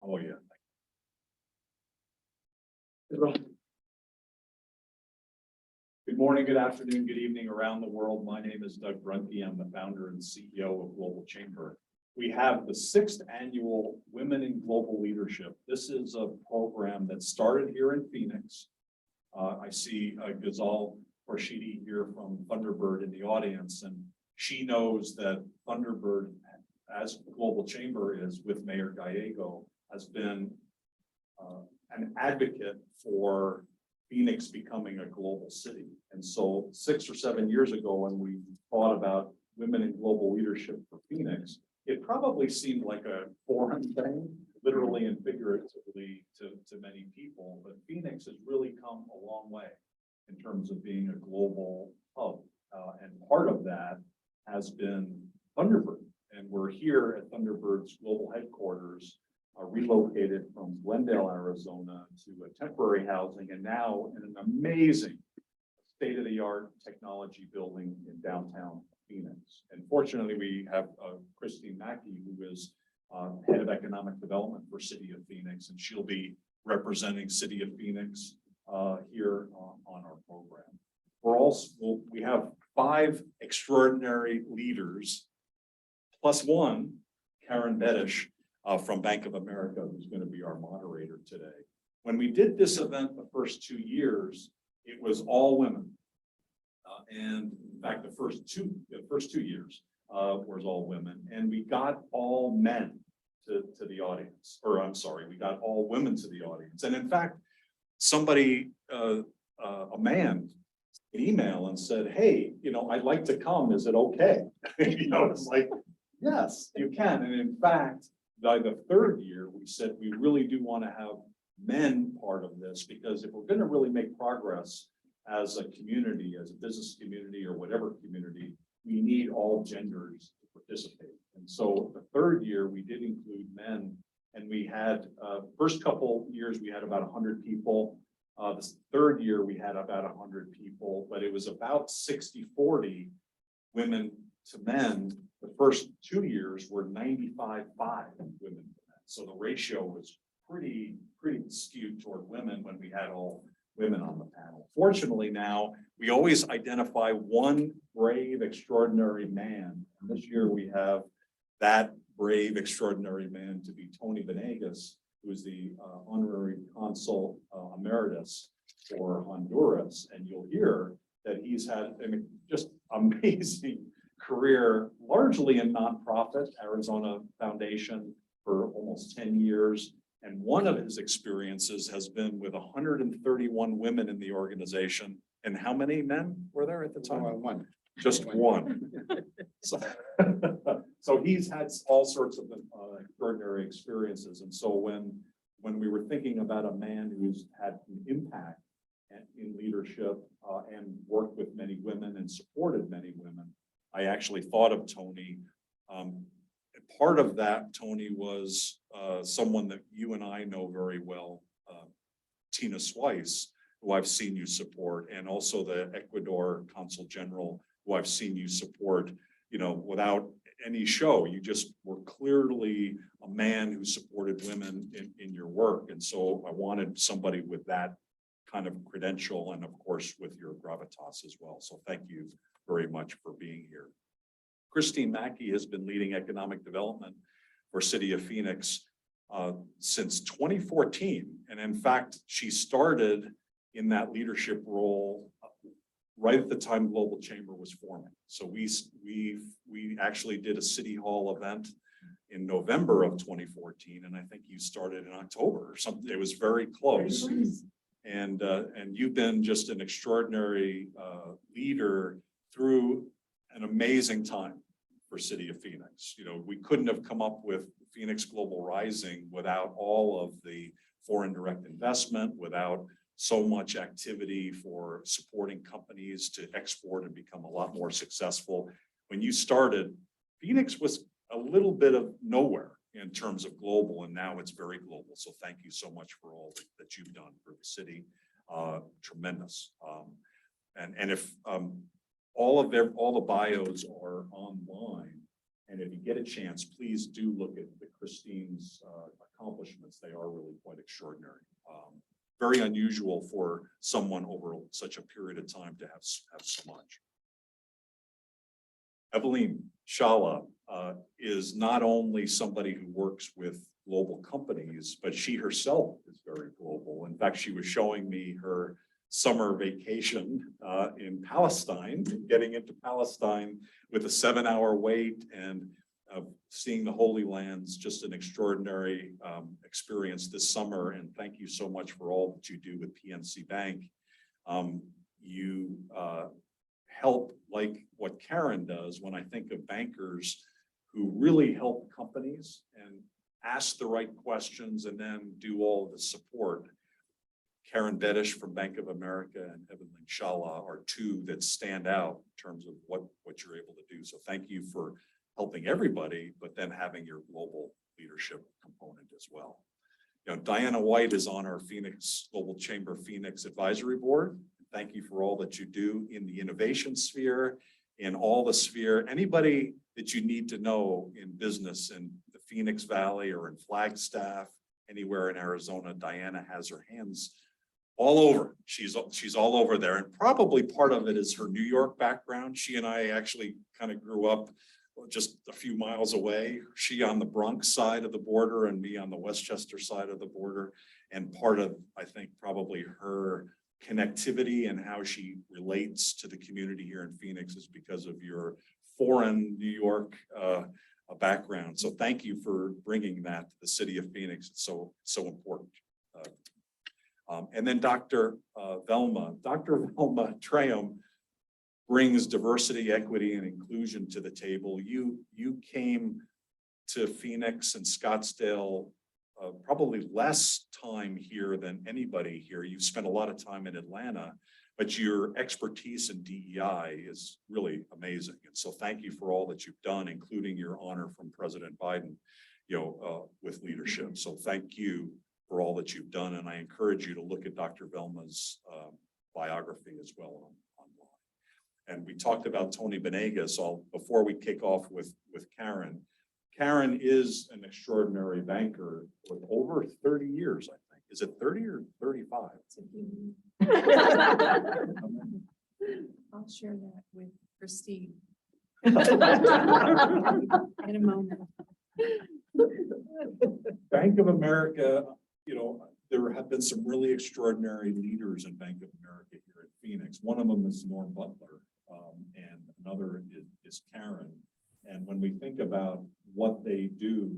Oh, yeah. Good morning, good afternoon, good evening around the world. My name is Doug Brunke. I'm the founder and CEO of Global Chamber. We have the 6th annual Women in Global Leadership. This is a program that started here in Phoenix. I see Ghazal Rashidi here from Thunderbird in the audience, and she knows that Thunderbird, as Global Chamber is with Mayor Gallego, has been an advocate for Phoenix becoming a global city. And so 6 or 7 years ago, when we thought about women in global leadership for Phoenix, it probably seemed like a foreign thing, literally and figuratively to many people. But Phoenix has really come a long way in terms of being a global hub. And part of that has been Thunderbird. And we're here at Thunderbird's global headquarters, relocated from Glendale, Arizona to a temporary housing, and now in an amazing state-of-the-art technology building in downtown Phoenix. And fortunately, we have Christine MacKay, who is head of economic development for City of Phoenix, and she'll be representing City of Phoenix here on our program. We have 5 extraordinary leaders, plus one, Karen Bedish, from Bank of America, who's going to be our moderator today. When we did this event the first 2 years, it was all women. And in fact, the first two years was all women. And we got all men to the audience, or I'm sorry, we got all women to the audience. And in fact, somebody, a man, an email and said, hey, I'd like to come. Is it okay? It's like, yes, you can. And in fact, by the 3rd year, we said we really do want to have men part of this, because if we're going to really make progress as a community, as a business community or whatever community, we need all genders to participate. And so the 3rd year, we did include men, and we had first couple years, we had about 100 people. The 3rd year, we had about 100 people, but it was about 60-40 women to men. The first 2 years were 95-5 women to men. So the ratio was pretty skewed toward women when we had all women on the panel. Fortunately, now we always identify one brave, extraordinary man. And this year we have that brave, extraordinary man to be Tony Banegas, who is the honorary consul Emeritus for Honduras. And you'll hear that he's had just amazing career, largely in nonprofit, Arizona Foundation for almost 10 years. And one of his experiences has been with 131 women in the organization. And how many men were there at the time? One. Just one. So he's had all sorts of extraordinary experiences. And so when we were thinking about a man who's had an impact in leadership and worked with many women and supported many women, I actually thought of Tony. Part of that, Tony, was someone that you and I know very well, Tina Swice, who I've seen you support, and also the Ecuador Consul General, who I've seen you support, without any show. You just were clearly a man who supported women in your work. And so I wanted somebody with that kind of credential, and of course with your gravitas as well. So thank you very much for being here. Christine MacKay has been leading economic development for City of Phoenix since 2014. And in fact, she started in that leadership role right at the time Global Chamber was forming. So we actually did a City Hall event in November of 2014. And I think you started in October or something. It was very close. And you've been just an extraordinary leader through an amazing time for City of Phoenix. We couldn't have come up with Phoenix Global Rising without all of the foreign direct investment, without so much activity for supporting companies to export and become a lot more successful. When you started, Phoenix was a little bit of nowhere in terms of global, and now it's very global. So thank you so much for all that you've done for the city. Tremendous. And if all the bios are online, and if you get a chance, please do look at Christine's accomplishments. They are really quite extraordinary. Very unusual for someone over such a period of time to have so much. Evelyn, Shahla, is not only somebody who works with global companies, but she herself is very global. In fact, she was showing me her summer vacation in Palestine, getting into Palestine with a 7-hour wait and seeing the Holy Lands, just an extraordinary experience this summer. And thank you so much for all that you do with PNC Bank. You help, like what Karen does, when I think of bankers who really help companies and ask the right questions and then do all of the support. Karen Bedish from Bank of America and Evelyn Shahla are two that stand out in terms of what you're able to do. So thank you for helping everybody, but then having your global leadership component as well. You know, Diana White is on our Phoenix Global Chamber Phoenix Advisory Board. Thank you for all that you do in the innovation sphere, in all the sphere. Anybody that you need to know in business in the Phoenix Valley or in Flagstaff, anywhere in Arizona, Diana has her hands all over. She's all over there. And probably part of it is her New York background. She and I actually kind of grew up just a few miles away. She on the Bronx side of the border and me on the Westchester side of the border. And part of, I think, probably her connectivity and how she relates to the community here in Phoenix is because of your foreign New York background. So thank you for bringing that to the city of Phoenix. It's so important. And then Dr. Velma. Dr. Velma Trayham brings diversity, equity, and inclusion to the table. You came to Phoenix and Scottsdale probably less time here than anybody here. You've spent a lot of time in Atlanta, but your expertise in DEI is really amazing. And so thank you for all that you've done, including your honor from President Biden, with leadership. So thank you for all that you've done. And I encourage you to look at Dr. Velma's biography as well online. And we talked about Tony Banegas before we kick off with Karen. Karen is an extraordinary banker with over 30 years, I think. Is it 30 or 35? I'll share that with Christine in a moment. Bank of America, there have been some really extraordinary leaders in Bank of America here in Phoenix. One of them is Norm Butler, and another is Karen. And when we think about what they do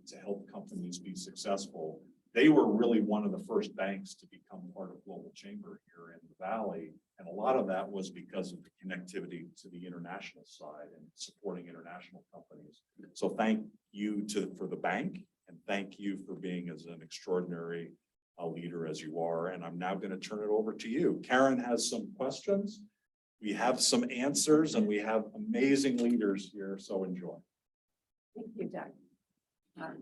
to help companies be successful, they were really one of the first banks to become part of Global Chamber here in the Valley. And a lot of that was because of the connectivity to the international side and supporting international companies. So thank you for the bank, and thank you for being as an extraordinary leader as you are. And I'm now going to turn it over to you. Karen has some questions. We have some answers, and we have amazing leaders here, so enjoy. Thank you, Doug.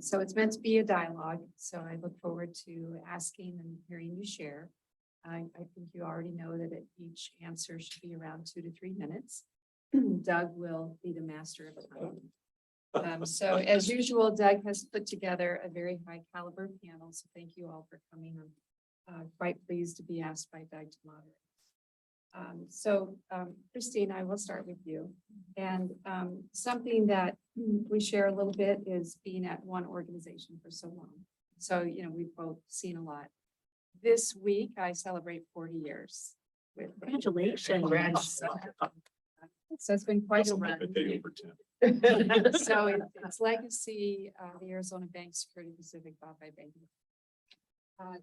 So it's meant to be a dialogue, so I look forward to asking and hearing you share. I think you already know that each answer should be around 2 to 3 minutes. Doug will be the master of time. So as usual, Doug has put together a very high caliber panel, so thank you all for coming. I'm quite pleased to be asked by Doug to moderate. Christine, I will start with you. And something that we share a little bit is being at one organization for so long. So, we've both seen a lot. This week, I celebrate 40 years. Congratulations. So it's been quite a run. So it's legacy, the Arizona Bank Security Pacific bought by Banegas.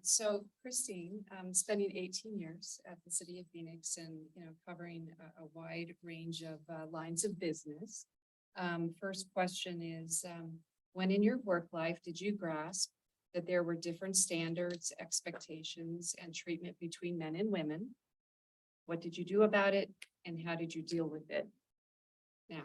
So Christine, spending 18 years at the city of Phoenix and, covering a wide range of lines of business. First question is, when in your work life did you grasp that there were different standards, expectations, and treatment between men and women? What did you do about it, and how did you deal with it now?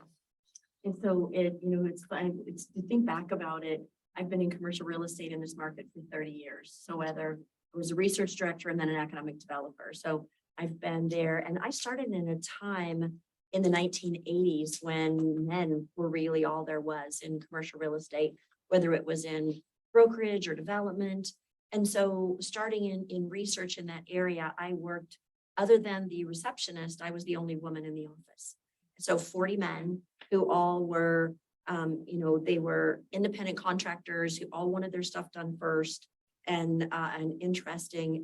And so it's fun. It's to think back about it. I've been in commercial real estate in this market for 30 years. So whether I was a research director and then an economic developer. So I've been there, and I started in a time in the 1980s when men were really all there was in commercial real estate, whether it was in brokerage or development. And so starting in research in that area, I worked, other than the receptionist, I was the only woman in the office. So 40 men who all were, they were independent contractors who all wanted their stuff done first, and an interesting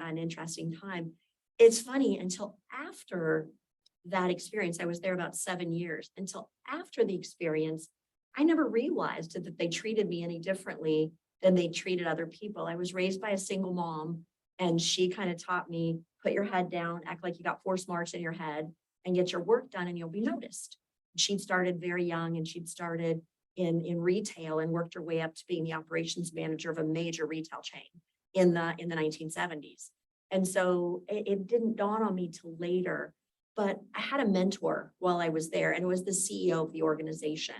time. It's funny, until after that experience, I was there about 7 years, until after the experience, I never realized that they treated me any differently than they treated other people. I was raised by a single mom, and she kind of taught me, put your head down, act like you got 4 smarts in your head, and get your work done, and you'll be noticed. She'd started very young, and she'd started in retail and worked her way up to being the operations manager of a major retail chain in the 1970s. And so it didn't dawn on me till later, but I had a mentor while I was there, and it was the CEO of the organization.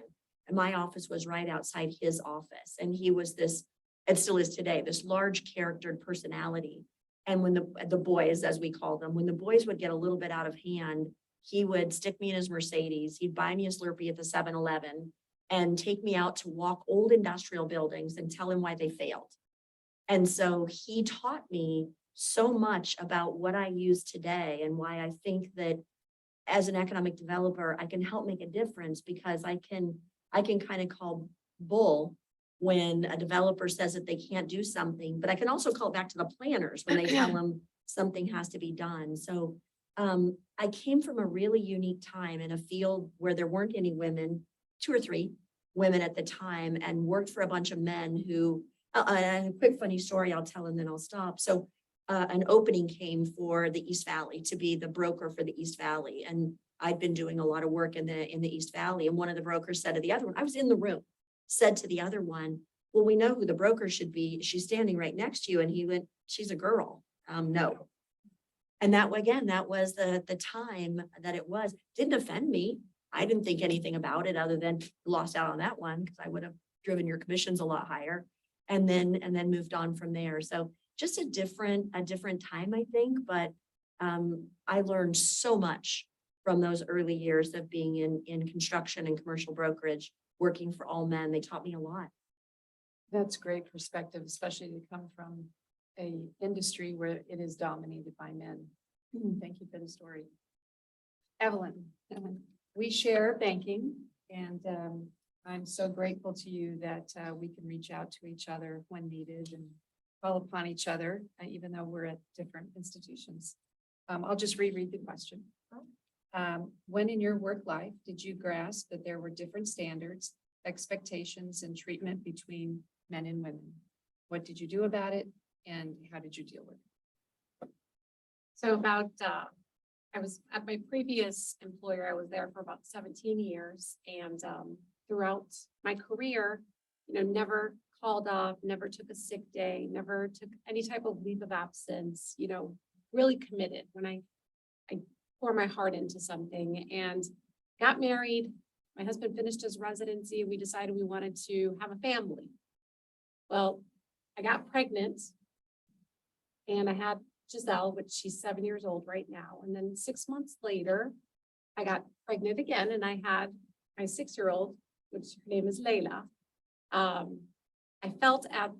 And my office was right outside his office. And he was this, and still is today, this large charactered personality. And when the boys, as we call them, when the boys would get a little bit out of hand, he would stick me in his Mercedes. He'd buy me a Slurpee at the 7-Eleven and take me out to walk old industrial buildings and tell him why they failed. And so he taught me so much about what I use today, and why I think that as an economic developer, I can help make a difference, because I can kind of call bull when a developer says that they can't do something, but I can also call back to the planners when they tell them something has to be done. So I came from a really unique time in a field where there weren't any women, 2 or 3 women at the time, and worked for a bunch of men who, and a quick funny story I'll tell and then I'll stop. So an opening came for the East Valley to be the broker for the East Valley. And I'd been doing a lot of work in the East Valley. And one of the brokers said to the other one, I was in the room, said to the other one, well, we know who the broker should be. She's standing right next to you. And he went, she's a girl. No. And that, again, that was the time that it was. Didn't offend me. I didn't think anything about it other than lost out on that one, because I would have driven your commissions a lot higher, and then moved on from there. So just a different time, I think. But I learned so much from those early years of being in construction and commercial brokerage, working for all men. They taught me a lot. That's great perspective, especially to come from a industry where it is dominated by men. Thank you for the story. Evelyn, we share banking, and I'm so grateful to you that we can reach out to each other when needed and call upon each other, even though we're at different institutions. I'll just reread the question. When in your work life did you grasp that there were different standards, expectations, and treatment between men and women? What did you do about it, and how did you deal with it? So I was at my previous employer, I was there for about 17 years, and throughout my career, never called off, never took a sick day, never took any type of leave of absence, really committed when I pour my heart into something, and got married. My husband finished his residency, and we decided we wanted to have a family. Well, I got pregnant, and I had Giselle, which she's 7 years old right now. And then 6 months later, I got pregnant again, and I had my 6-year-old, which her name is Layla. I felt at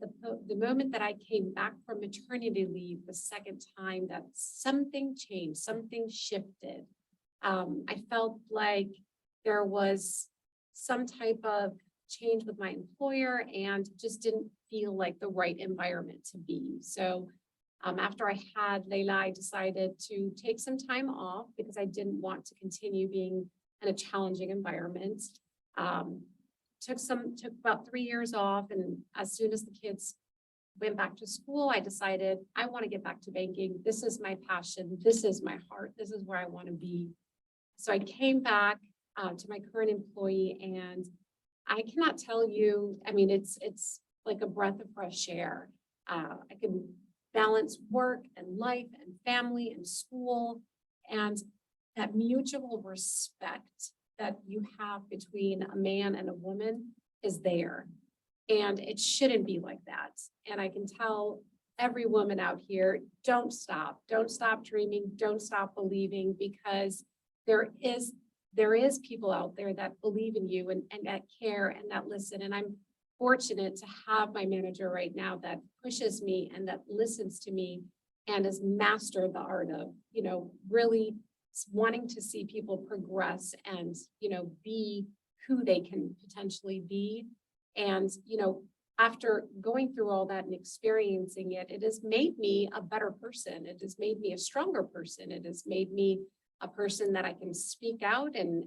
the moment that I came back from maternity leave the second time that something changed, something shifted. I felt like there was some type of change with my employer, and just didn't feel like the right environment to be. So after I had Layla, I decided to take some time off because I didn't want to continue being in a challenging environment. Took about 3 years off, and as soon as the kids went back to school, I decided I want to get back to banking. This is my passion. This is my heart. This is where I want to be. So I came back to my current employee, and I cannot tell you, I mean, it's like a breath of fresh air. I can balance work and life and family and school, and that mutual respect that you have between a man and a woman is there. And it shouldn't be like that. And I can tell every woman out here, don't stop dreaming, don't stop believing, because there is people out there that believe in you and that care and that listen. And I'm fortunate to have my manager right now that pushes me and that listens to me and has mastered the art of, really wanting to see people progress and, be who they can potentially be. And, after going through all that and experiencing it, it has made me a better person. It has made me a stronger person. It has made me a person that I can speak out and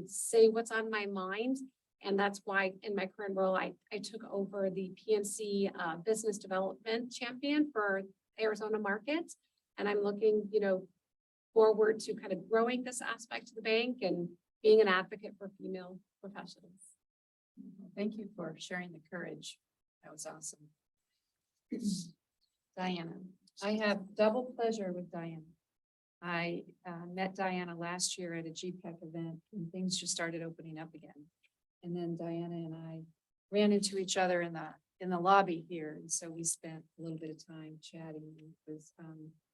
say what's on my mind. And that's why in my current role, I took over the PNC Business Development Champion for Arizona market. And I'm looking, forward to kind of growing this aspect of the bank and being an advocate for female professionals. Thank you for sharing the courage. That was awesome. Diana, I have double pleasure with Diana. I met Diana last year at a GPEC event when things just started opening up again. And then Diana and I ran into each other in the lobby here. And so we spent a little bit of time chatting. It was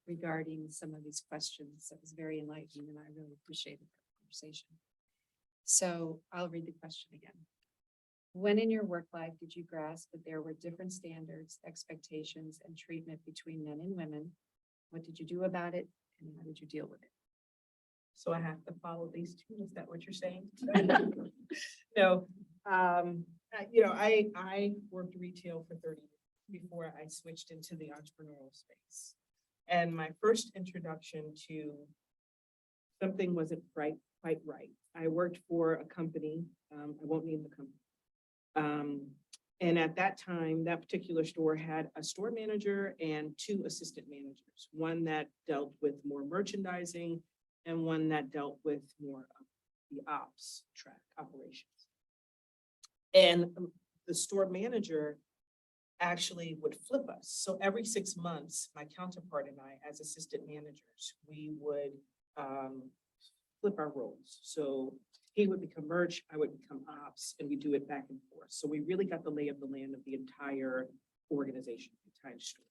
regarding some of these questions. That was very enlightening and I really appreciated that conversation. So I'll read the question again. When in your work life did you grasp that there were different standards, expectations, and treatment between men and women? What did you do about it? And how did you deal with it? So I have to follow these two, is that what you're saying? No, I worked retail for 30 years before I switched into the entrepreneurial space. And my first introduction to something wasn't quite right. I worked for a company, I won't name the company. And at that time, that particular store had a store manager and 2 assistant managers, one that dealt with more merchandising and one that dealt with more of the ops track operations. And the store manager actually would flip us. So every 6 months, my counterpart and I, as assistant managers, we would flip our roles. So he would become merch, I would become ops, and we do it back and forth. So we really got the lay of the land of the entire organization, the entire store.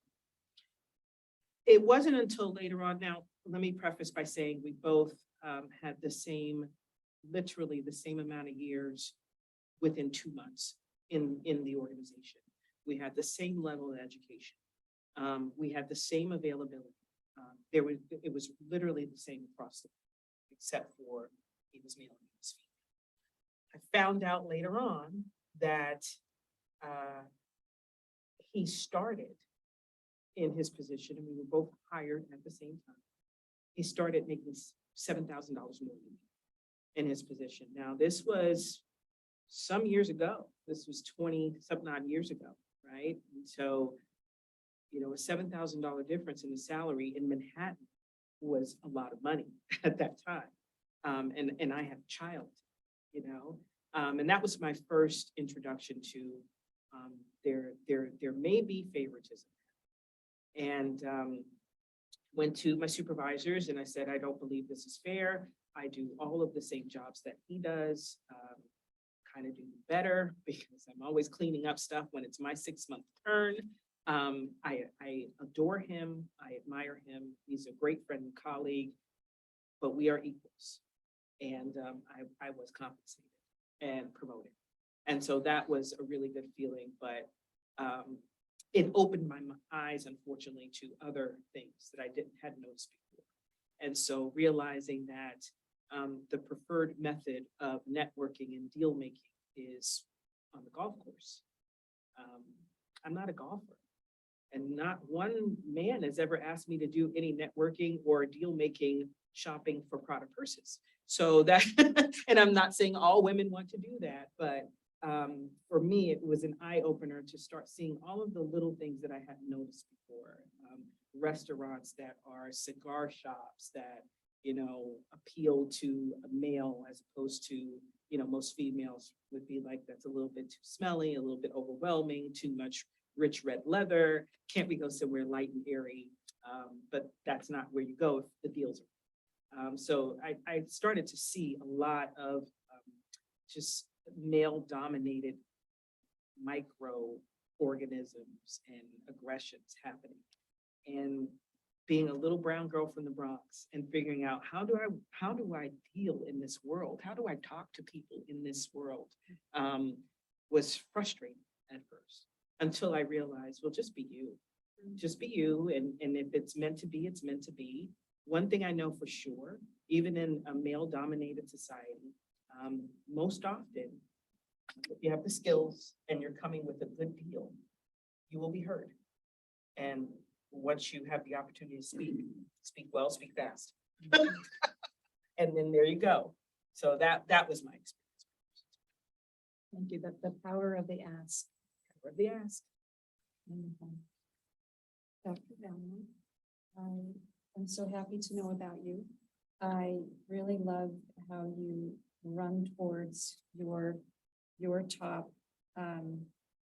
It wasn't until later on. Now, let me preface by saying we both had the same, literally the same amount of years within 2 months in the organization. We had the same level of education. We had the same availability. It was literally the same across the board, except for he was male and he was female. I found out later on that he started in his position, and we were both hired at the same time. He started making $7,000 more than me in his position. Now, this was some years ago. This was 20-something odd years ago, right? And so, a $7,000 difference in the salary in Manhattan was a lot of money at that time. And I had a child, and that was my first introduction to there may be favoritism. And went to my supervisors and I said, I don't believe this is fair. I do all of the same jobs that he does, kind of do better because I'm always cleaning up stuff when it's my 6-month turn. I adore him. I admire him. He's a great friend and colleague, but we are equals. And I was compensated and promoted. And so that was a really good feeling, but it opened my eyes, unfortunately, to other things that I hadn't noticed before. And so realizing that the preferred method of networking and deal making is on the golf course. I'm not a golfer, and not one man has ever asked me to do any networking or deal making shopping for Prada purses. So that, and I'm not saying all women want to do that, but for me, it was an eye opener to start seeing all of the little things that I hadn't noticed before. Restaurants that are cigar shops that, appeal to a male as opposed to, most females would be like, that's a little bit too smelly, a little bit overwhelming, too much rich red leather. Can't we go somewhere light and airy? But that's not where you go if the deals are. So I started to see a lot of just male-dominated microorganisms and aggressions happening. And being a little brown girl from the Bronx and figuring out how do I deal in this world? How do I talk to people in this world? Was frustrating. at first, until I realized, well, just be you. Just be you, and if it's meant to be, it's meant to be. One thing I know for sure, even in a male-dominated society, most often, if you have the skills and you're coming with a good deal, you will be heard. And once you have the opportunity to speak well, speak fast. And then there you go. So that was my experience. Thank you. The power of the ask. Power of the ask. Wonderful. Dr. Velma, I'm so happy to know about you. I really love how you run towards your top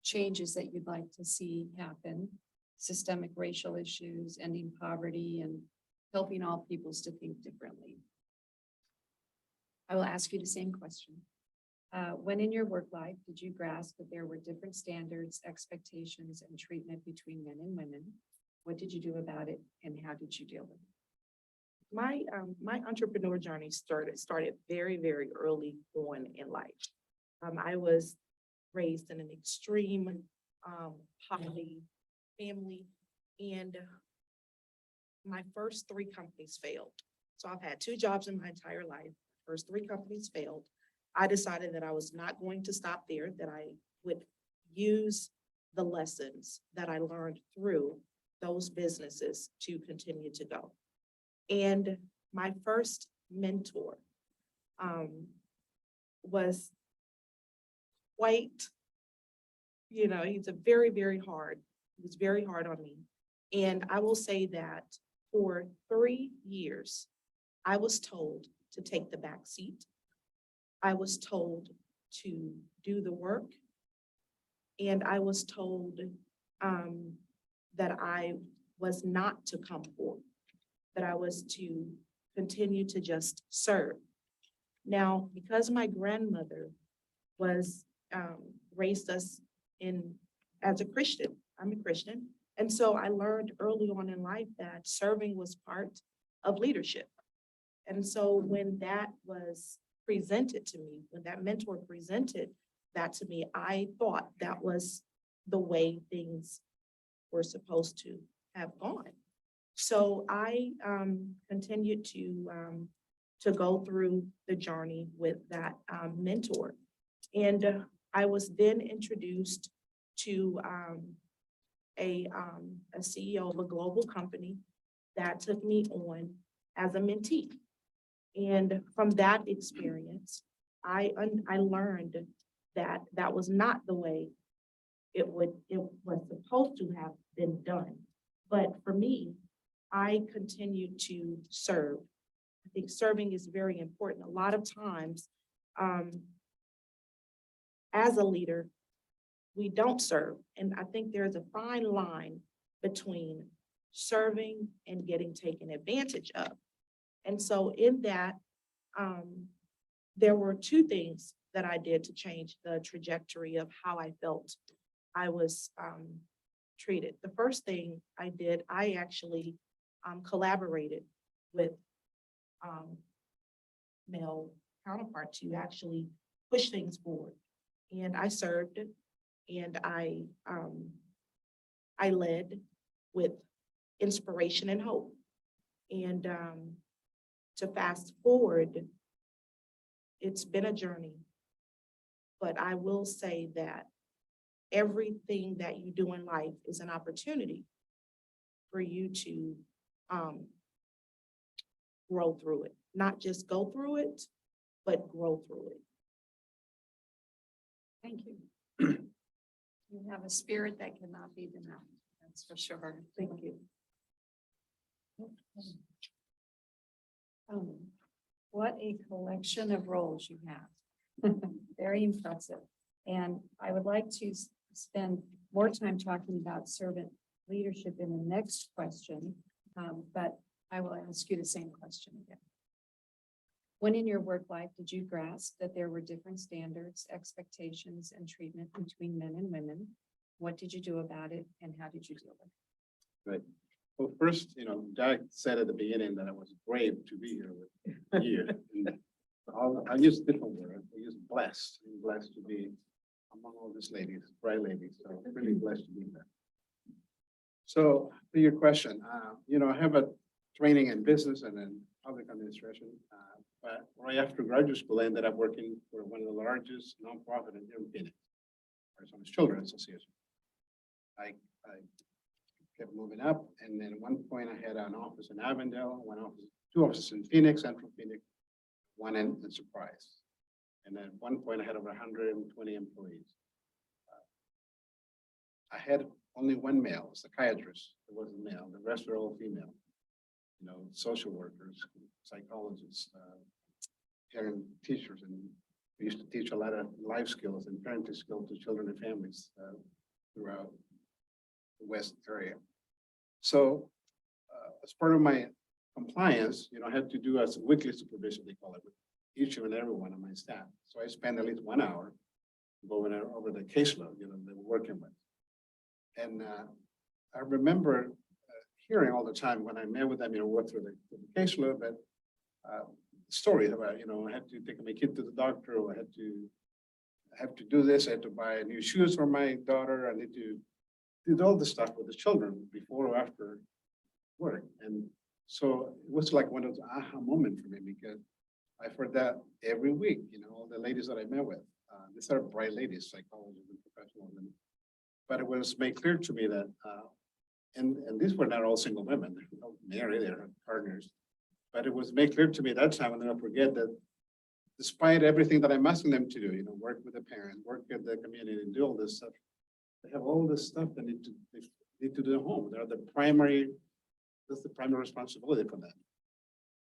changes that you'd like to see happen. Systemic racial issues, ending poverty, and helping all peoples to think differently. I will ask you the same question. When in your work life did you grasp that there were different standards, expectations, and treatment between men and women? What did you do about it, and how did you deal with it? My entrepreneur journey started very, very early on in life. I was raised in an extreme poverty family, and my first 3 companies failed. So I've had 2 jobs in my entire life. First 3 companies failed. I decided that I was not going to stop there, that I would use the lessons that I learned through those businesses to continue to go. And my first mentor was quite, he's very, very hard. He was very hard on me. And I will say that for 3 years, I was told to take the back seat. I was told to do the work. And I was told that I was not to come forward, that I was to continue to just serve. Now, because my grandmother was raised us as a Christian, I'm a Christian. And so I learned early on in life that serving was part of leadership. And so when that was presented to me, when that mentor presented that to me, I thought that was the way things were supposed to have gone. So I continued to go through the journey with that mentor. And I was then introduced to a CEO of a global company that took me on as a mentee. And from that experience, I learned that that was not the way it was supposed to have been done. But for me, I continued to serve. I think serving is very important. A lot of times, as a leader, we don't serve. And I think there's a fine line between serving and getting taken advantage of. And so in that, there were 2 things that I did to change the trajectory of how I felt I was treated. The first thing I did, I actually collaborated with male counterparts to actually push things forward. And I served, and I led with inspiration and hope. And to fast forward, it's been a journey, but I will say that everything that you do in life is an opportunity for you to grow through it, not just go through it, but grow through it. Thank you. You have a spirit that cannot be denied. That's for sure. Thank you. What a collection of roles you have. Very impressive. And I would like to spend more time talking about servant leadership in the next question, but I will ask you the same question again. When in your work life did you grasp that there were different standards, expectations, and treatment between men and women? What did you do about it, and how did you deal with it? Right. Well, first, Jack said at the beginning that I was brave to be here with you. I use a different word. I use blessed. I'm blessed to be among all these ladies, bright ladies, so really blessed to be there. So to your question, I have a training in business and in public administration. But right after graduate school, I ended up working for one of the largest nonprofit in Phoenix, Arizona's Children's Association. I kept moving up, and then at one point I had an office in Avondale, two offices in Phoenix, Central Phoenix, one in Surprise. And then at one point I had over 120 employees. I had only one male, a psychiatrist. It wasn't male. The rest were all female. Social workers, psychologists, parent teachers, and we used to teach a lot of life skills and parenting skills to children and families throughout the West area. So as part of my compliance, I had to do a weekly supervision, they call it, with each and every one of my staff. So I spend at least 1 hour going over the caseload, they were working with. And I remember hearing all the time when I met with them, work through the caseload, but stories about, I had to take my kid to the doctor, or I have to do this, I had to buy new shoes for my daughter, I need to do all the stuff with the children before or after work. And so it was like one of those aha moments for me, because I've heard that every week, all the ladies that I met with, these are bright ladies, psychologists and professionals. But it was made clear to me that, and these were not all single women, they were all married, they had partners. But it was made clear to me that time, and I'll never forget, that despite everything that I'm asking them to do, work with the parent, work with the community, and do all this stuff, they have all this stuff they need to do at home. That's the primary responsibility for them,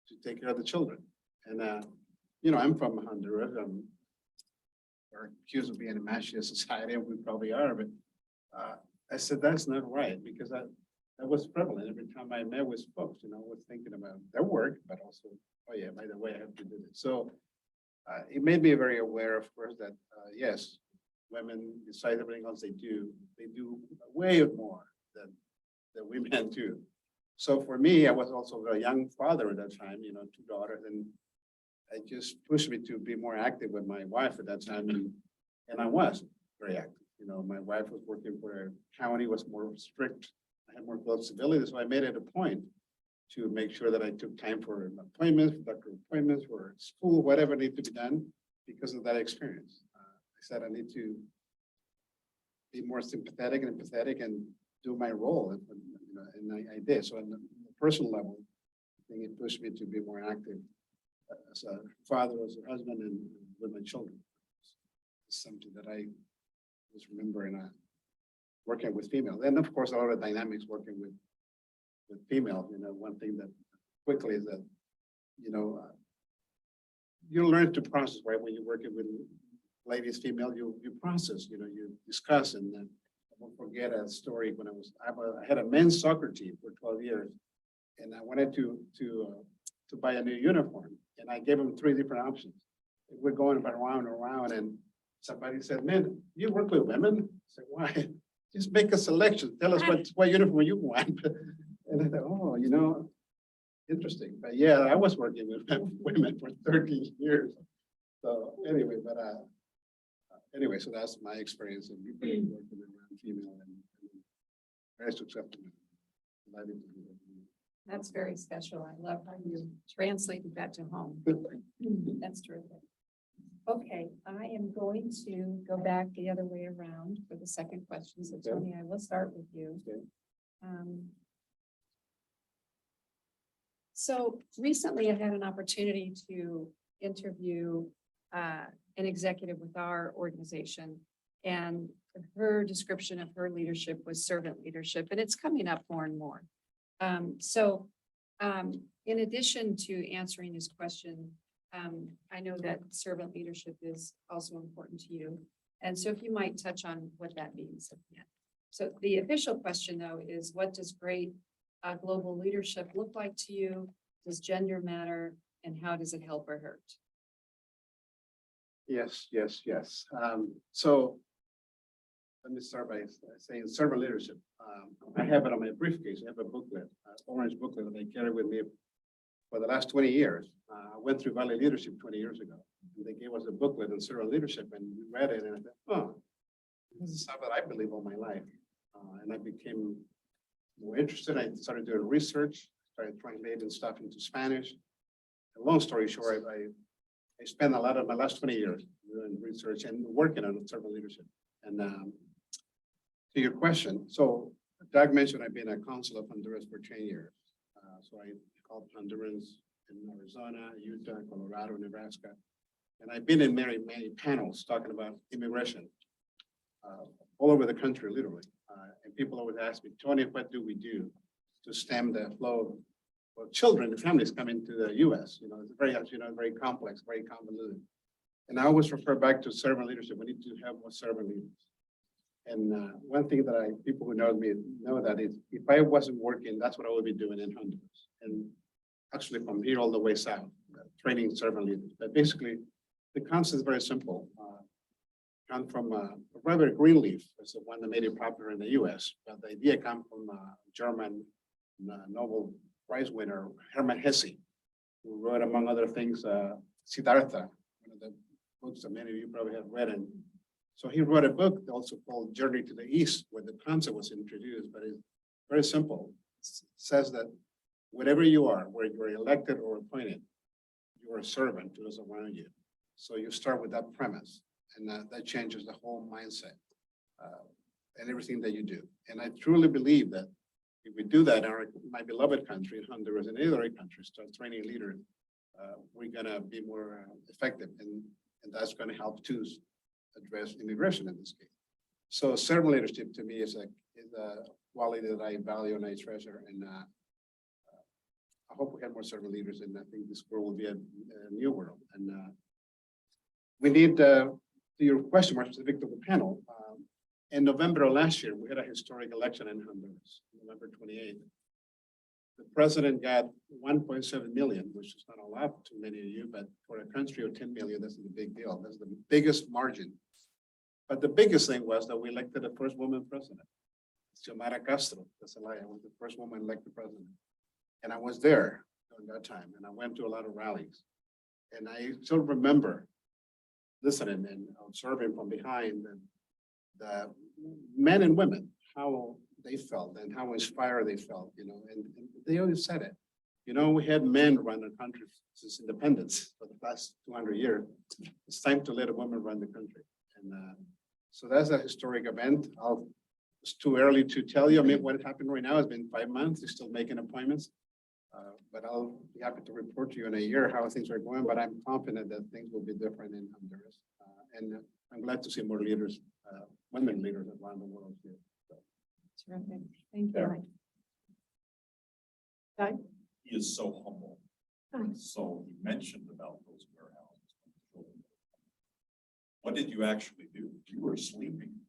to take care of the children. And, I'm from Honduras. We're accused of being a machist society, and we probably are, but I said, that's not right, because that was prevalent. Every time I met with folks, I was thinking about their work, but also, oh yeah, by the way, I have to do this. So it made me very aware, of course, that yes, women, besides everything else they do way more than we men do. So for me, I was also a young father at that time, 2 daughters, and it just pushed me to be more active with my wife at that time, and I was very active. My wife was working for a county, was more strict. I had more flexibility, so I made it a point to make sure that I took time for appointments, for doctor appointments, for school, whatever needed to be done because of that experience. I said I need to be more sympathetic and empathetic and do my role, and I did. So on the personal level, I think it pushed me to be more active as a father, as a husband, and with my children. It's something that I was remembering working with females. And of course, a lot of dynamics working with females. One thing that quickly is that, you learn to process, right? When you're working with ladies, female, you process, you discuss. And then I won't forget a story when I had a men's soccer team for 12 years, and I wanted to buy a new uniform, and I gave them 3 different options. We're going around and around, and somebody said, "Man, you work with women?" I said, "Why? Just make a selection. Tell us what uniform you want." And I thought, oh, interesting. But yeah, I was working with women for 30 years. So anyway, so that's my experience of working around female and very successful. That's very special. I love how you translated that to home. That's terrific. Okay, I am going to go back the other way around for the second question. So Tony, I will start with you. Okay. So recently I had an opportunity to interview an executive with our organization, and her description of her leadership was servant leadership, and it's coming up more and more. In addition to answering this question, I know that servant leadership is also important to you. And so if you might touch on what that means. So the official question though is, what does great global leadership look like to you? Does gender matter? And how does it help or hurt? Yes. So let me start by saying servant leadership. I have it on my briefcase. I have a booklet, orange booklet that I carry with me for the last 20 years. I went through Valley Leadership 20 years ago. And they gave us a booklet on servant leadership, and we read it, and I thought, oh, This is stuff that I believe all my life. And I became more interested. I started doing research, started translating stuff into Spanish. And long story short, I spent a lot of my last 20 years doing research and working on servant leadership. And to your question, so Doug mentioned I've been a consul of Honduras for 10 years. So I helped Hondurans in Arizona, Utah, Colorado, Nebraska. And I've been in many panels talking about immigration all over the country, literally. And people always ask me, Tony, what do we do to stem the flow of children and families coming to the US? You know, it's very, as you know, very complex, very convoluted. And I always refer back to servant leadership. We need to have more servant leaders. And one thing that people who know me know that is, if I wasn't working, that's what I would be doing in Honduras. And actually from here all the way south, training servant leaders. But basically, the concept is very simple. Come from a rather Greenleaf, is the one that made it popular in the US. But the idea comes from German Nobel Prize winner, Hermann Hesse, who wrote, among other things, Siddhartha, one of the books that many of you probably have read. And so he wrote a book also called Journey to the East, where the concept was introduced, but it's very simple. It says that whatever you are, whether you're elected or appointed, you're a servant to those around you. So you start with that premise, and that changes the whole mindset and everything that you do. And I truly believe that if we do that in my beloved country, Honduras, and any other country, start training leaders, we're gonna be more effective, and that's gonna help to address immigration in this case. So servant leadership to me is a quality that I value and I treasure, and I hope we have more servant leaders, and I think this world will be a new world. And we need, to your question, more specific to the panel, in November of last year, we had a historic election in Honduras, November 28th. The president got 1.7 million, which is not a lot to many of you, but for a country of 10 million, this is a big deal. That's the biggest margin. But the biggest thing was that we elected the first woman president, Xiomara Castro. That's a lie. I was the first woman elected president. And I was there during that time, and I went to a lot of rallies. And I still remember listening and observing from behind, and the men and women, how they felt and how inspired they felt, you know, and they always said it. You know, we had men run the country since independence for the past 200 years. It's time to let a woman run the country. And so that's a historic event. It's too early to tell you. I mean, what happened right now has been 5 months. They're still making appointments. But I'll be happy to report to you in a year how things are going, but I'm confident that things will be different in Honduras. And I'm glad to see more leaders, women leaders around the world here. So. Terrific. Thank Yeah. you. Doug? He is so humble. So he mentioned about those warehouses. What did you actually do? You were sleeping.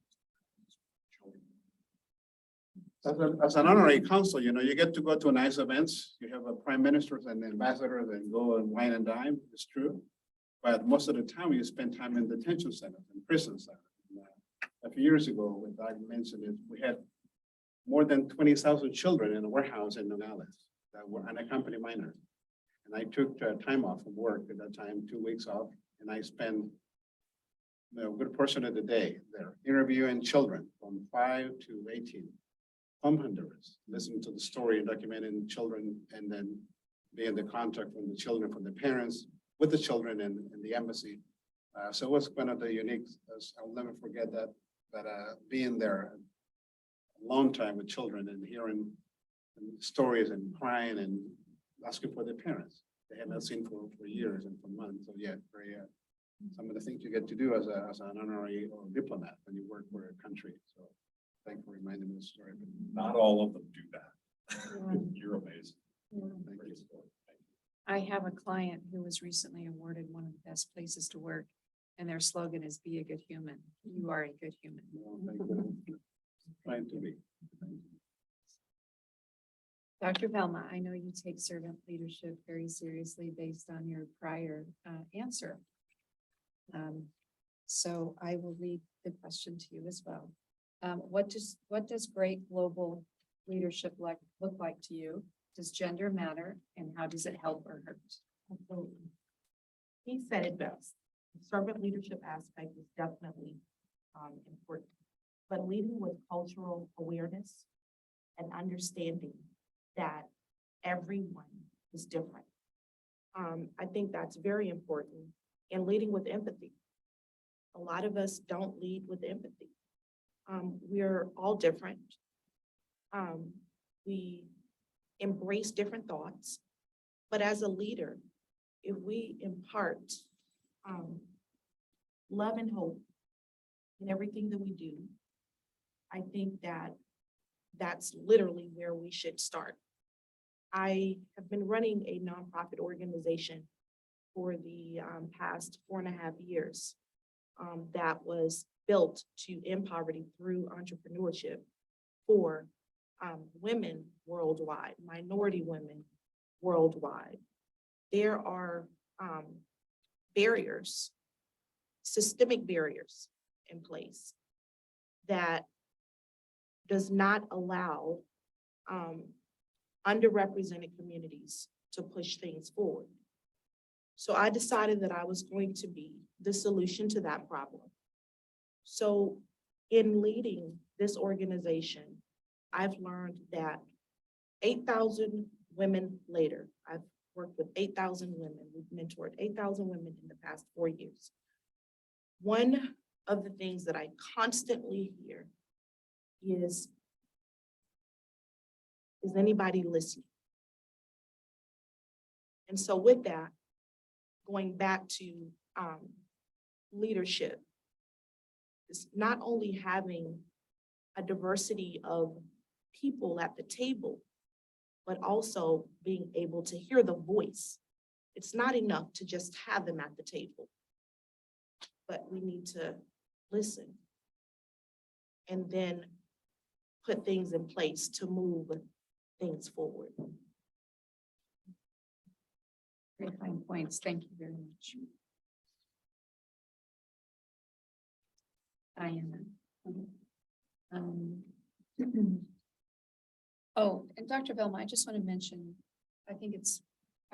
As an honorary consul, you know, you get to go to nice events. You have a prime ministers and ambassadors and go and wine and dine. It's true. But most of the time you spend time in detention centers and prison centers. A few years ago, when I mentioned it, we had more than 20,000 children in a warehouse in Nogales that were unaccompanied minors. And I took time off from work at that time, 2 weeks off, and I spent a good portion of the day there interviewing children from 5 to 18 from Honduras, listening to the story and documenting children, and then being the contact from the children, from the parents, with the children and the embassy. So it was one of the unique, I'll never forget that, but being there a long time with children and hearing stories and crying and asking for their parents. They had not seen for years and for months. So yeah, very, some of the things you get to do as an honorary or diplomat when you work for a country. So thanks for reminding me of the story. Not all of them do that. You're amazing. Thank you. I have a client who was recently awarded one of the best places to work, and their slogan is "Be a good human." You are a good human. Well, thank you. Trying to be. Dr. Velma, I know you take servant leadership very seriously based on your prior answer. So I will read the question to you as well. What does great global leadership look like to you? Does gender matter, and how does it help or hurt? Absolutely. He said it best. The servant leadership aspect is definitely important. but leading with cultural awareness and understanding that everyone is different. I think that's very important, and leading with empathy. A lot of us don't lead with empathy. We're all different. We embrace different thoughts, but as a leader, if we impart love and hope in everything that we do, I think that that's literally where we should start. I have been running a nonprofit organization for the past 4.5 years that was built to end poverty through entrepreneurship for women worldwide, minority women worldwide. There are barriers, systemic barriers in place that does not allow underrepresented communities to push things forward. So I decided that I was going to be the solution to that problem. So in leading this organization, I've learned that 8,000 women later, I've worked with 8,000 women. We've mentored 8,000 women in the past 4 years. One of the things that I constantly hear is anybody listening? And so with that, going back to leadership, is not only having a diversity of people at the table, but also being able to hear the voice. It's not enough to just have them at the table, but we need to listen and then put things in place to move things forward. Very fine points. Thank you very much. Diana. Oh, and Dr. Velma, I just want to mention, I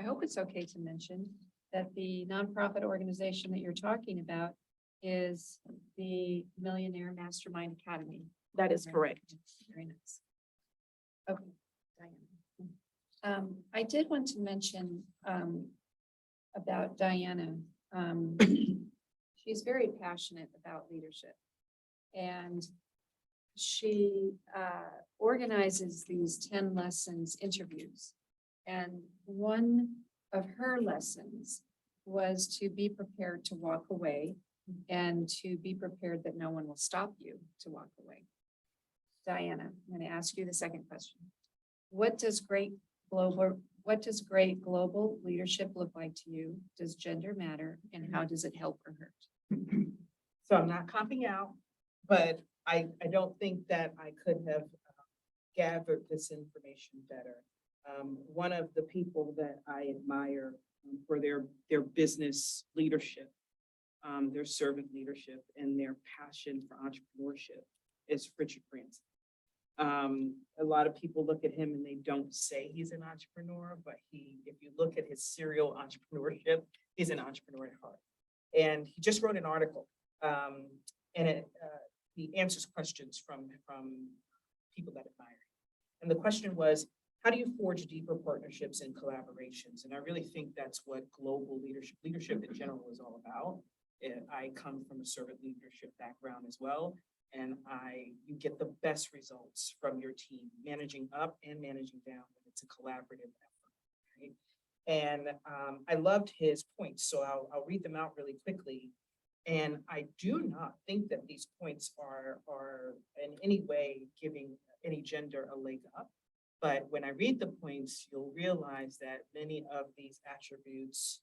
hope it's okay to mention that the nonprofit organization that you're talking about is the Millionaire Mastermind Academy. That is correct. Very nice. Okay, Diana. I did want to mention about Diana. She's very passionate about leadership. And she organizes these 10 lessons interviews. And one of her lessons was to be prepared to walk away and to be prepared that no one will stop you to walk away. Diana, I'm going to ask you the second question. What does great global leadership look like to you? Does gender matter? And how does it help or hurt? So I'm not comping out, but I don't think that I could have gathered this information better. One of the people that I admire for their business leadership, their servant leadership, and their passion for entrepreneurship is Richard Branson. A lot of people look at him and they don't say he's an entrepreneur, but if you look at his serial entrepreneurship, he's an entrepreneur at heart. And he just wrote an article, and he answers questions from people that admire him. And the question was, how do you forge deeper partnerships and collaborations? And I really think that's what global leadership in general is all about. I come from a servant leadership background as well. And you get the best results from your team, managing up and managing down when it's a collaborative effort, right? And I loved his points, so I'll read them out really quickly. And I do not think that these points are in any way giving any gender a leg up. But when I read the points, you'll realize that many of these attributes,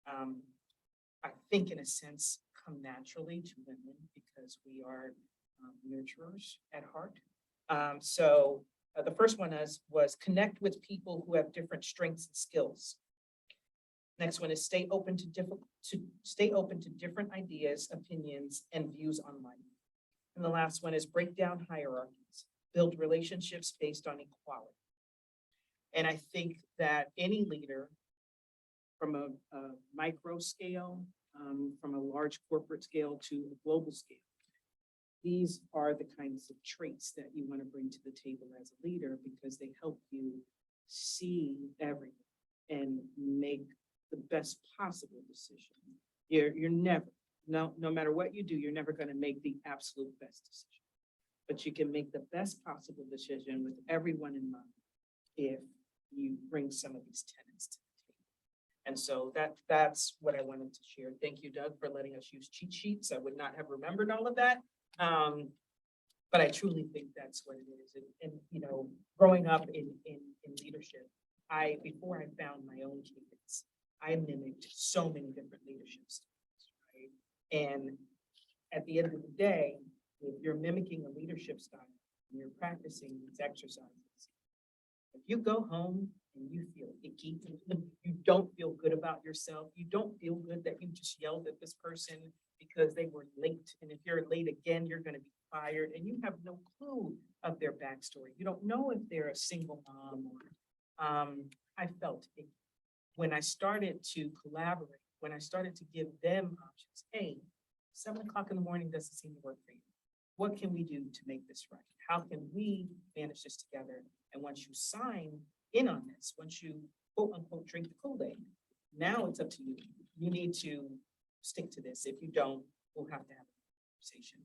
I think in a sense, come naturally to women because we are nurturers at heart. So the first one was connect with people who have different strengths and skills. Next one is stay open to different ideas, opinions, and views on life. And the last one is break down hierarchies, build relationships based on equality. And I think that any leader from a micro scale, from a large corporate scale to a global scale, these are the kinds of traits that you want to bring to the table as a leader because they help you see everything and make the best possible decision. You're never, no matter what you do, you're never going to make the absolute best decision. But you can make the best possible decision with everyone in mind if you bring some of these tenets to the table. And so that's what I wanted to share. Thank you, Doug, for letting us use cheat sheets. I would not have remembered all of that. But I truly think that's what it is. And you know, growing up in leadership, before I found my own cadence, I mimicked so many different leadership styles, right? And at the end of the day, if you're mimicking a leadership style and you're practicing these exercises, if you go home and you feel icky, you don't feel good about yourself, you don't feel good that you just yelled at this person because they were late. And if you're late again, you're going to be fired and you have no clue of their backstory. You don't know if they're a single mom or, I felt it. When I started to collaborate, when I started to give them options, hey, 7 o'clock in the morning doesn't seem to work for you. What can we do to make this right? How can we manage this together? And once you sign in on this, once you quote unquote drink the Kool-Aid, now it's up to you. You need to stick to this. If you don't, we'll have to have a conversation.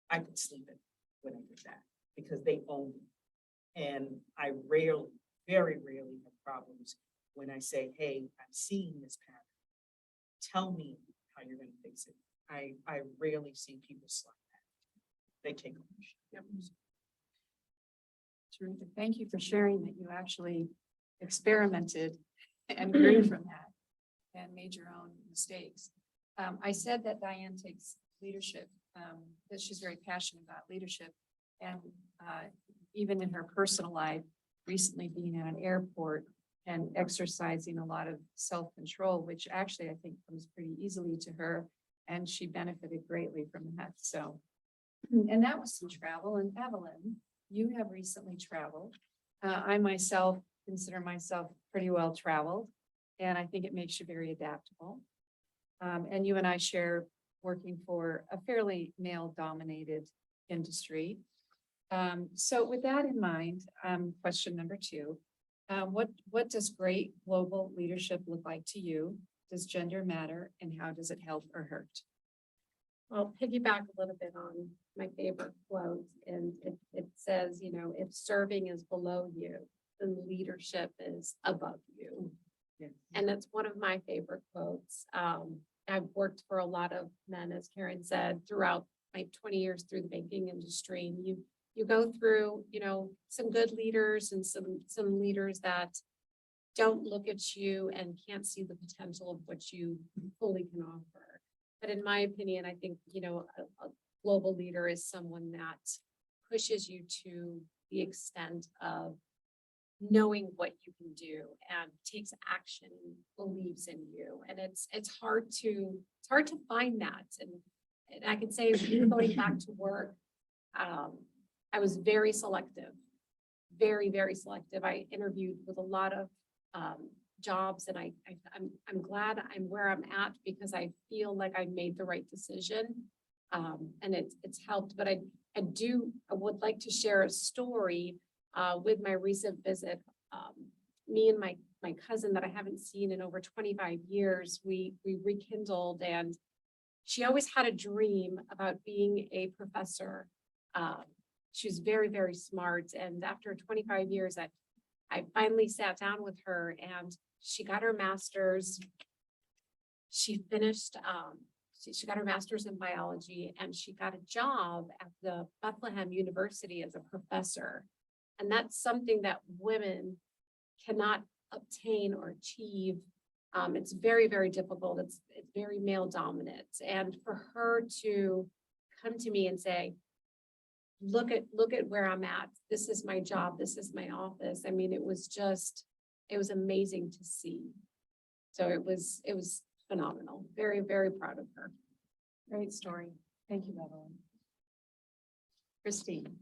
I could sleep in when I did that because they own me. And I rarely, very rarely have problems when I say, hey, I'm seeing this pattern. Tell me how you're going to fix it. I rarely see people slide that. They take ownership. Yep. Terrific. Thank you for sharing that you actually experimented and grew from that and made your own mistakes. I said that Diane takes leadership, that she's very passionate about leadership. And even in her personal life, recently being at an airport and exercising a lot of self-control, which actually I think comes pretty easily to her. And she benefited greatly from that. So, and that was some travel. And Evelyn, you have recently traveled. I myself consider myself pretty well traveled, and I think it makes you very adaptable. And you and I share working for a fairly male-dominated industry. So with that in mind, question number 2, what does great global leadership look like to you? Does gender matter, and how does it help or hurt? I'll piggyback a little bit on my favorite quote, and it says, you know, if serving is below you, then leadership is above you. Yeah. And that's one of my favorite quotes. I've worked for a lot of men, as Karen said, throughout my 20 years through the banking industry. And you go through, you know, some good leaders and some leaders that don't look at you and can't see the potential of what you fully can offer. But in my opinion, I think, you know, a global leader is someone that pushes you to the extent of knowing what you can do and takes action, believes in you. And it's hard to find that. And I can say going back to work, I was very selective, very, very selective. I interviewed with a lot of jobs, and I'm glad I'm where I'm at because I feel like I made the right decision. And it's helped, but I would like to share a story with my recent visit. Me and my cousin that I haven't seen in over 25 years, we rekindled, and she always had a dream about being a professor. She was very, very smart. And after 25 years, I finally sat down with her and she got her master's. She finished, she got her master's in biology, and she got a job at the Bethlehem University as a professor. And that's something that women cannot obtain or achieve. It's very, very difficult. It's very male dominant. And for her to come to me and say, look at where I'm at. This is my job. This is my office. I mean, it was amazing to see. So it was phenomenal. Very, very proud of her. Great story. Thank you, Evelyn. Christine,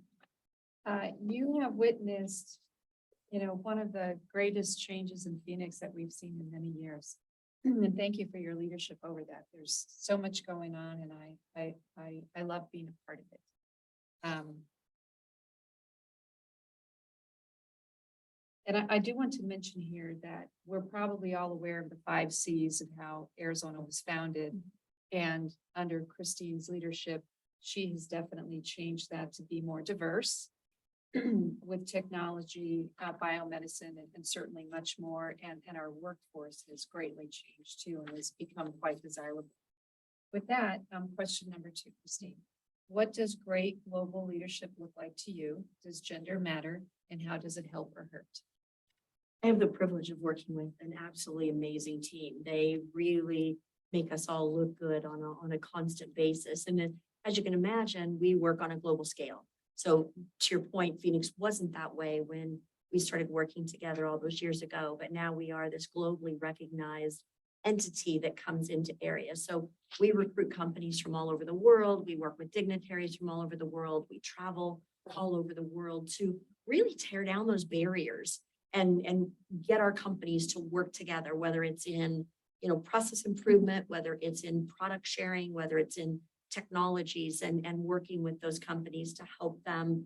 you have witnessed, you know, one of the greatest changes in Phoenix that we've seen in many years. And thank you for your leadership over that. There's so much going on, and I love being a part of it. And I do want to mention here that we're probably all aware of the 5 Cs of how Arizona was founded. And under Christine's leadership, she has definitely changed that to be more diverse with technology, biomedicine, and certainly much more. And our workforce has greatly changed too, and has become quite desirable. With that, question number 2, Christine. What does great global leadership look like to you? Does gender matter? And how does it help or hurt? I have the privilege of working with an absolutely amazing team. They really make us all look good on a constant basis. And then, as you can imagine, we work on a global scale. So to your point, Phoenix wasn't that way when we started working together all those years ago, but now we are this globally recognized entity that comes into areas. So we recruit companies from all over the world. We work with dignitaries from all over the world. We travel all over the world to really tear down those barriers and get our companies to work together, whether it's in, process improvement, whether it's in product sharing, whether it's in technologies and working with those companies to help them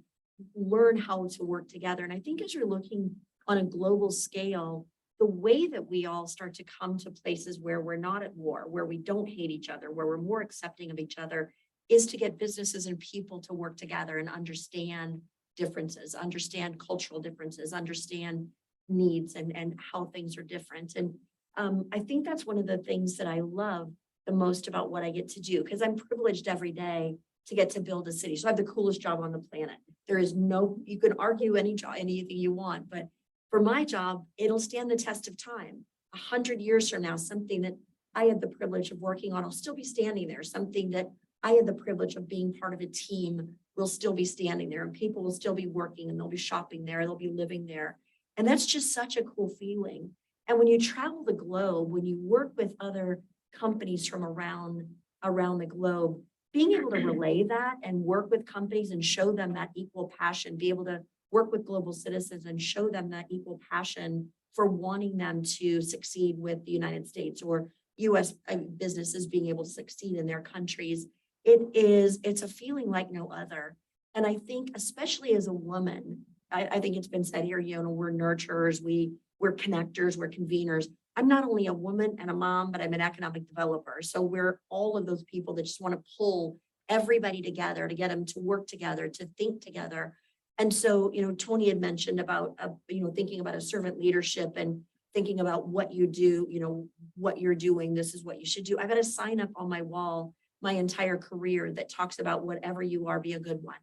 learn how to work together. And I think as you're looking on a global scale, the way that we all start to come to places where we're not at war, where we don't hate each other, where we're more accepting of each other, is to get businesses and people to work together and understand differences, understand cultural differences, understand needs and how things are different. And I think that's one of the things that I love the most about what I get to do, because I'm privileged every day to get to build a city. So I have the coolest job on the planet. There is no, you can argue any job, anything you want, but for my job, it'll stand the test of time. 100 years from now, something that I had the privilege of working on will still be standing there. Something that I had the privilege of being part of a team will still be standing there, and people will still be working, and they'll be shopping there, they'll be living there. And that's just such a cool feeling. And when you travel the globe, when you work with other companies from around the globe, being able to relay that and work with companies and show them that equal passion, be able to work with global citizens and show them that equal passion for wanting them to succeed with the United States or US businesses being able to succeed in their countries. It's a feeling like no other. And I think, especially as a woman, I think it's been said here, we're nurturers, we're connectors, we're conveners. I'm not only a woman and a mom, but I'm an economic developer. So we're all of those people that just want to pull everybody together to get them to work together, to think together. And so, Tony had mentioned about, thinking about a servant leadership and thinking about what you do, what you're doing, this is what you should do. I've got a sign up on my wall my entire career that talks about whatever you are, be a good one.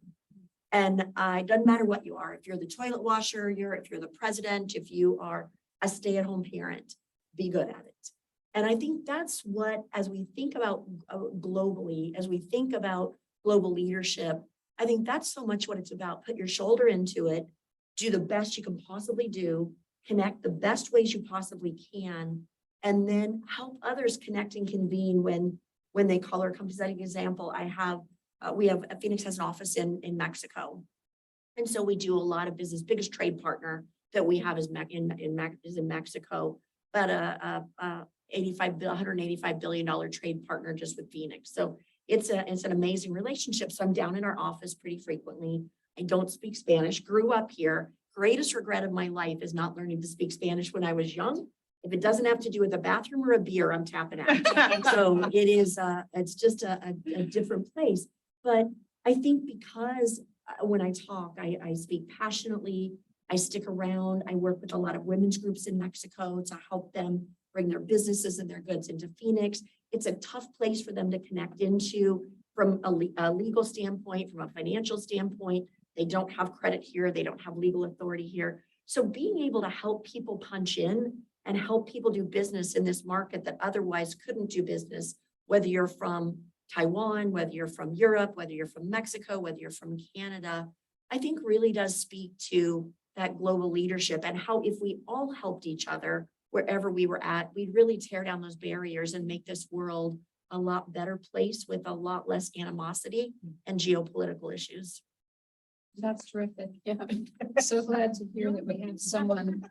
And it doesn't matter what you are. If you're the toilet washer, if you're the president, if you are a stay-at-home parent, be good at it. And I think that's what, as we think about globally, as we think about global leadership, I think that's so much what it's about. Put your shoulder into it, do the best you can possibly do, connect the best ways you possibly can, and then help others connect and convene when they call our companies. As an example, Phoenix has an office in Mexico. And so we do a lot of business. Biggest trade partner that we have is in Mexico, but $185 billion trade partner just with Phoenix. So it's an amazing relationship. So I'm down in our office pretty frequently. I don't speak Spanish, grew up here. Greatest regret of my life is not learning to speak Spanish when I was young. If it doesn't have to do with a bathroom or a beer, I'm tapping out. So it's just a different place. But I think because when I talk, I speak passionately, I stick around, I work with a lot of women's groups in Mexico to help them bring their businesses and their goods into Phoenix. It's a tough place for them to connect into from a legal standpoint, from a financial standpoint. They don't have credit here. They don't have legal authority here. So being able to help people punch in and help people do business in this market that otherwise couldn't do business, whether you're from Taiwan, whether you're from Europe, whether you're from Mexico, whether you're from Canada, I think really does speak to that global leadership and how if we all helped each other wherever we were at, we'd really tear down those barriers and make this world a lot better place with a lot less animosity and geopolitical issues. That's terrific. Yeah. So glad to hear that we have someone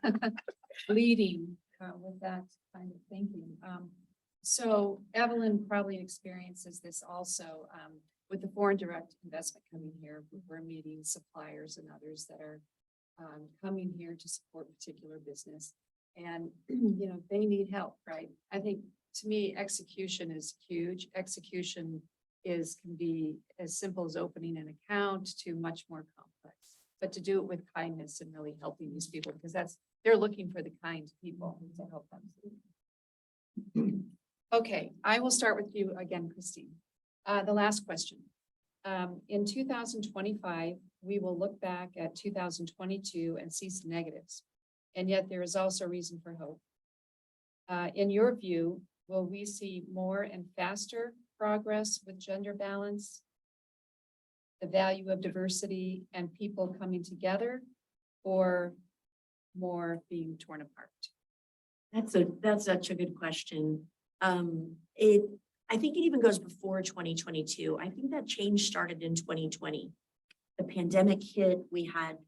leading with that kind of thinking. So Evelyn probably experiences this also. with the foreign direct investment coming here, we're meeting suppliers and others that are coming here to support particular business. And, you know, they need help, right? I think, to me, execution is huge. Execution can be as simple as opening an account to much more complex. But to do it with kindness and really helping these people, because they're looking for the kind people to help them. Okay, I will start with you again, Christine. The last question. In 2025, we will look back at 2022 and see some negatives. And yet there is also reason for hope. In your view, will we see more and faster progress with gender balance, the value of diversity and people coming together, or more being torn apart? That's such a good question. I think it even goes before 2022. I think that change started in 2020. The pandemic hit, we had,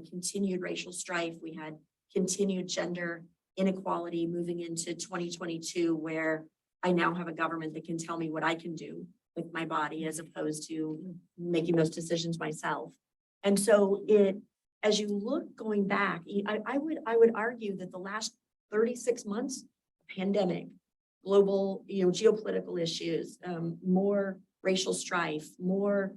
continued racial strife, we had continued gender inequality moving into 2022, where I now have a government that can tell me what I can do with my body as opposed to making those decisions myself. And so as you look going back, I would argue that the last 36 months, pandemic, global, geopolitical issues, more racial strife, more,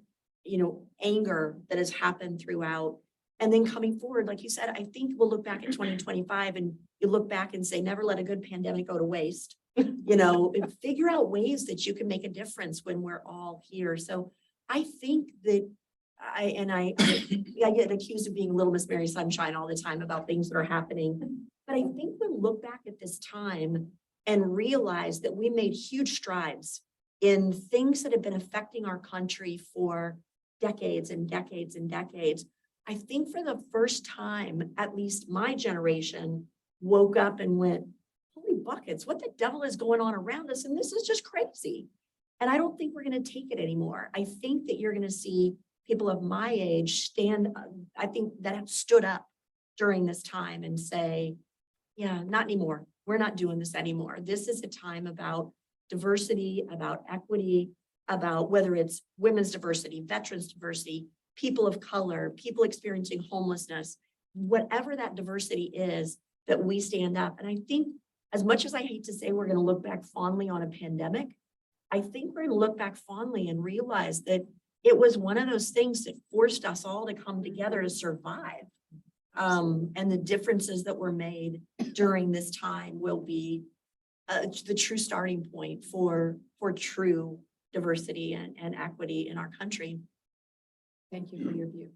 anger that has happened throughout. And then coming forward, like you said, I think we'll look back at 2025 and you look back and say, never let a good pandemic go to waste. And figure out ways that you can make a difference when we're all here. So I think that I get accused of being Little Miss Mary Sunshine all the time about things that are happening. But I think we'll look back at this time and realize that we made huge strides in things that have been affecting our country for decades and decades and decades. I think for the first time, at least my generation woke up and went, holy buckets, what the devil is going on around us? And this is just crazy. And I don't think we're going to take it anymore. I think that you're going to see people of my age stand, I think that have stood up during this time and say, yeah, not anymore. We're not doing this anymore. This is a time about diversity, about equity, about whether it's women's diversity, veterans diversity, people of color, people experiencing homelessness, whatever that diversity is, that we stand up. And I think, as much as I hate to say we're going to look back fondly on a pandemic, I think we're going to look back fondly and realize that it was one of those things that forced us all to come together to survive. And the differences that were made during this time will be the true starting point for true diversity and equity in our country. Thank you for your view.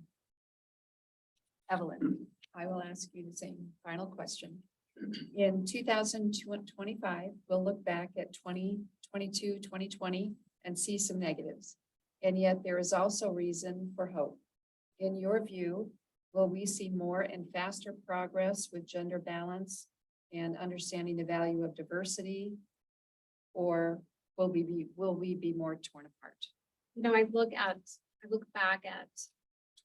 Evelyn, I will ask you the same final question. In 2025, we'll look back at 2022, 2020 and see some negatives. And yet there is also reason for hope. In your view, will we see more and faster progress with gender balance and understanding the value of diversity? Or will we be more torn apart? I look back at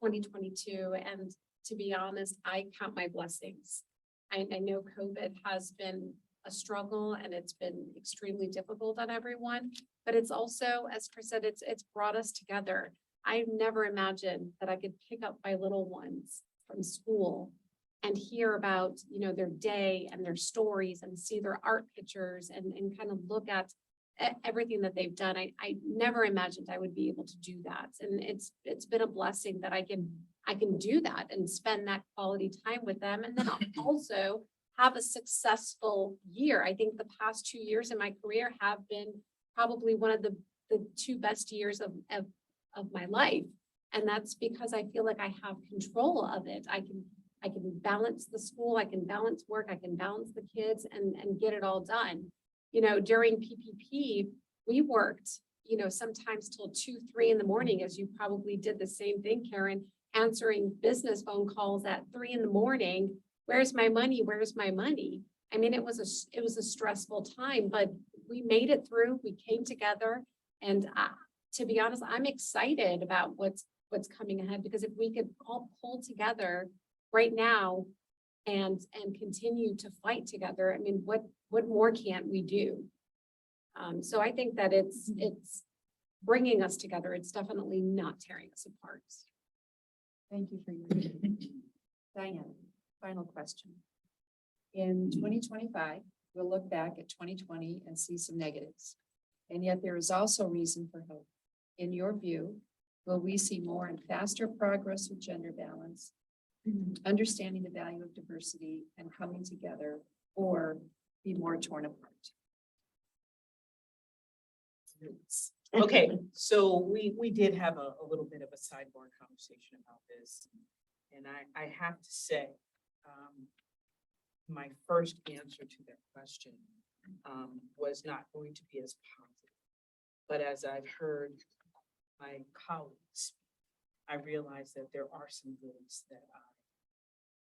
2022, and to be honest, I count my blessings. I know COVID has been a struggle and it's been extremely difficult on everyone, but it's also, as Chris said, it's brought us together. I never imagined that I could pick up my little ones from school and hear about, their day and their stories and see their art pictures and kind of look at everything that they've done. I never imagined I would be able to do that. And it's been a blessing that I can do that and spend that quality time with them. And then also have a successful year. I think the past 2 years in my career have been probably one of the 2 best years of my life. And that's because I feel like I have control of it. I can balance the school, I can balance work, I can balance the kids and get it all done. During PPP, we worked, sometimes till 2, 3 in the morning, as you probably did the same thing, Karen, answering business phone calls at 3 in the morning. Where's my money? Where's my money? I mean, it was a stressful time, but we made it through. We came together, and to be honest, I'm excited about what's coming ahead, because if we could all pull together right now and continue to fight together, I mean, what more can't we do? So I think that it's bringing us together. It's definitely not tearing us apart. Thank you for your. Diane, final question. In 2025, we'll look back at 2020 and see some negatives. And yet there is also reason for hope. In your view, will we see more and faster progress with gender balance, understanding the value of diversity and coming together, or be more torn apart? Okay, so we did have a little bit of a sidebar conversation about this. And I have to say, my first answer to that question was not going to be as positive. But as I've heard my colleagues, I realized that there are some goods that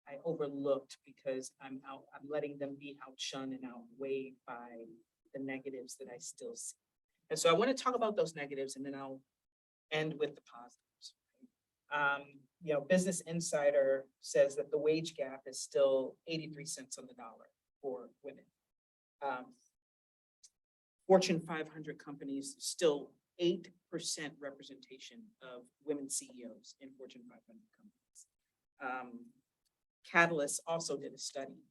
I overlooked because I'm letting them be outshone and outweighed by the negatives that I still see. And so I want to talk about those negatives and then I'll end with the positives. Business Insider says that the wage gap is still 83 cents on the dollar for women. Fortune 500 companies, still 8% representation of women CEOs in Fortune 500 companies. Catalyst also did a study.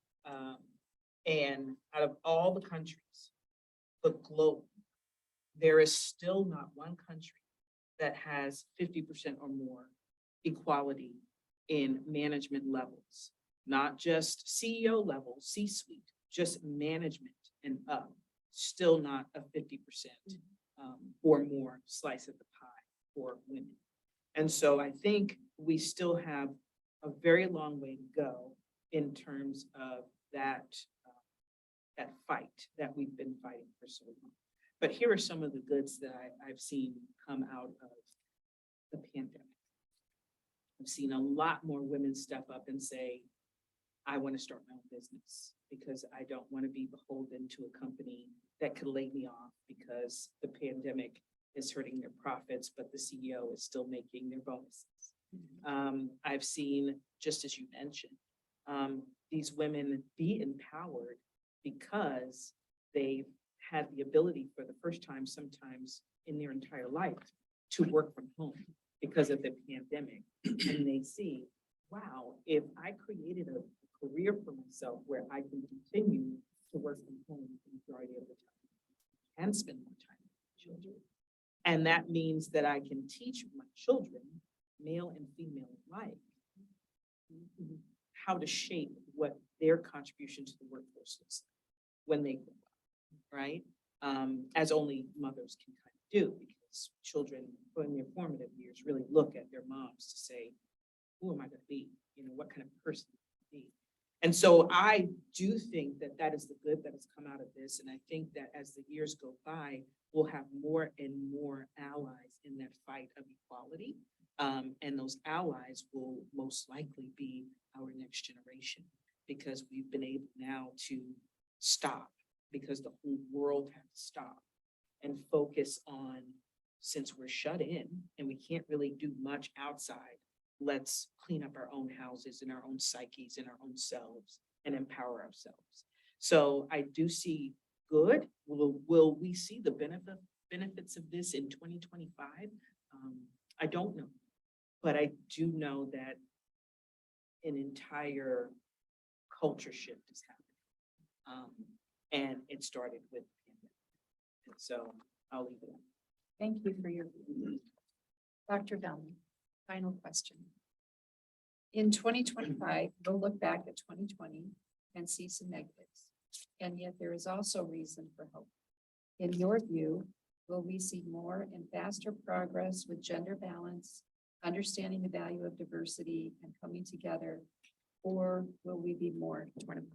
And out of all the countries, the globe, there is still not one country that has 50% or more equality in management levels, not just CEO level, C-suite, just management and up, still not a 50% or more slice of the pie for women. And so I think we still have a very long way to go in terms of that fight that we've been fighting for so long. But here are some of the goods that I've seen come out of the pandemic. I've seen a lot more women step up and say, I want to start my own business because I don't want to be beholden to a company that could lay me off because the pandemic is hurting their profits, but the CEO is still making their bonuses. I've seen, just as you mentioned, these women be empowered because they've had the ability for the first time, sometimes in their entire life, to work from home because of the pandemic. And they see, wow, if I created a career for myself where I can continue to work from home the majority of the time and spend more time with my children. And that means that I can teach my children, male and female alike, how to shape what their contribution to the workforce is when they grow up, right? As only mothers can kind of do, because children in their formative years really look at their moms to say, who am I going to be? What kind of person am I going to be? And so I do think that that is the good that has come out of this. And I think that as the years go by, we'll have more and more allies in that fight of equality. And those allies will most likely be our next generation, because we've been able now to stop, because the whole world had to stop and focus on, since we're shut in and we can't really do much outside, let's clean up our own houses and our own psyches and our own selves and empower ourselves. So I do see good. Will we see the benefits of this in 2025? I don't know, but I do know that an entire culture shift is happening. And it started with the pandemic. And so I'll leave it at that. Thank you for your. Dr. Velma, final question. In 2025, we'll look back at 2020 and see some negatives. And yet there is also reason for hope. In your view, will we see more and faster progress with gender balance, understanding the value of diversity and coming together, or will we be more torn apart?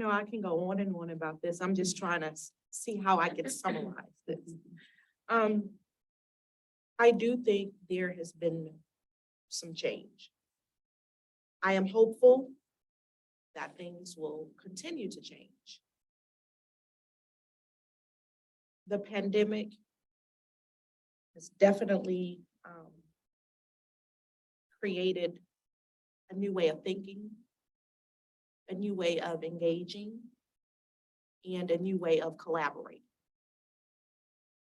I can go on and on about this. I'm just trying to see how I can summarize this. I do think there has been some change. I am hopeful that things will continue to change. The pandemic has definitely created a new way of thinking, a new way of engaging, and a new way of collaborating.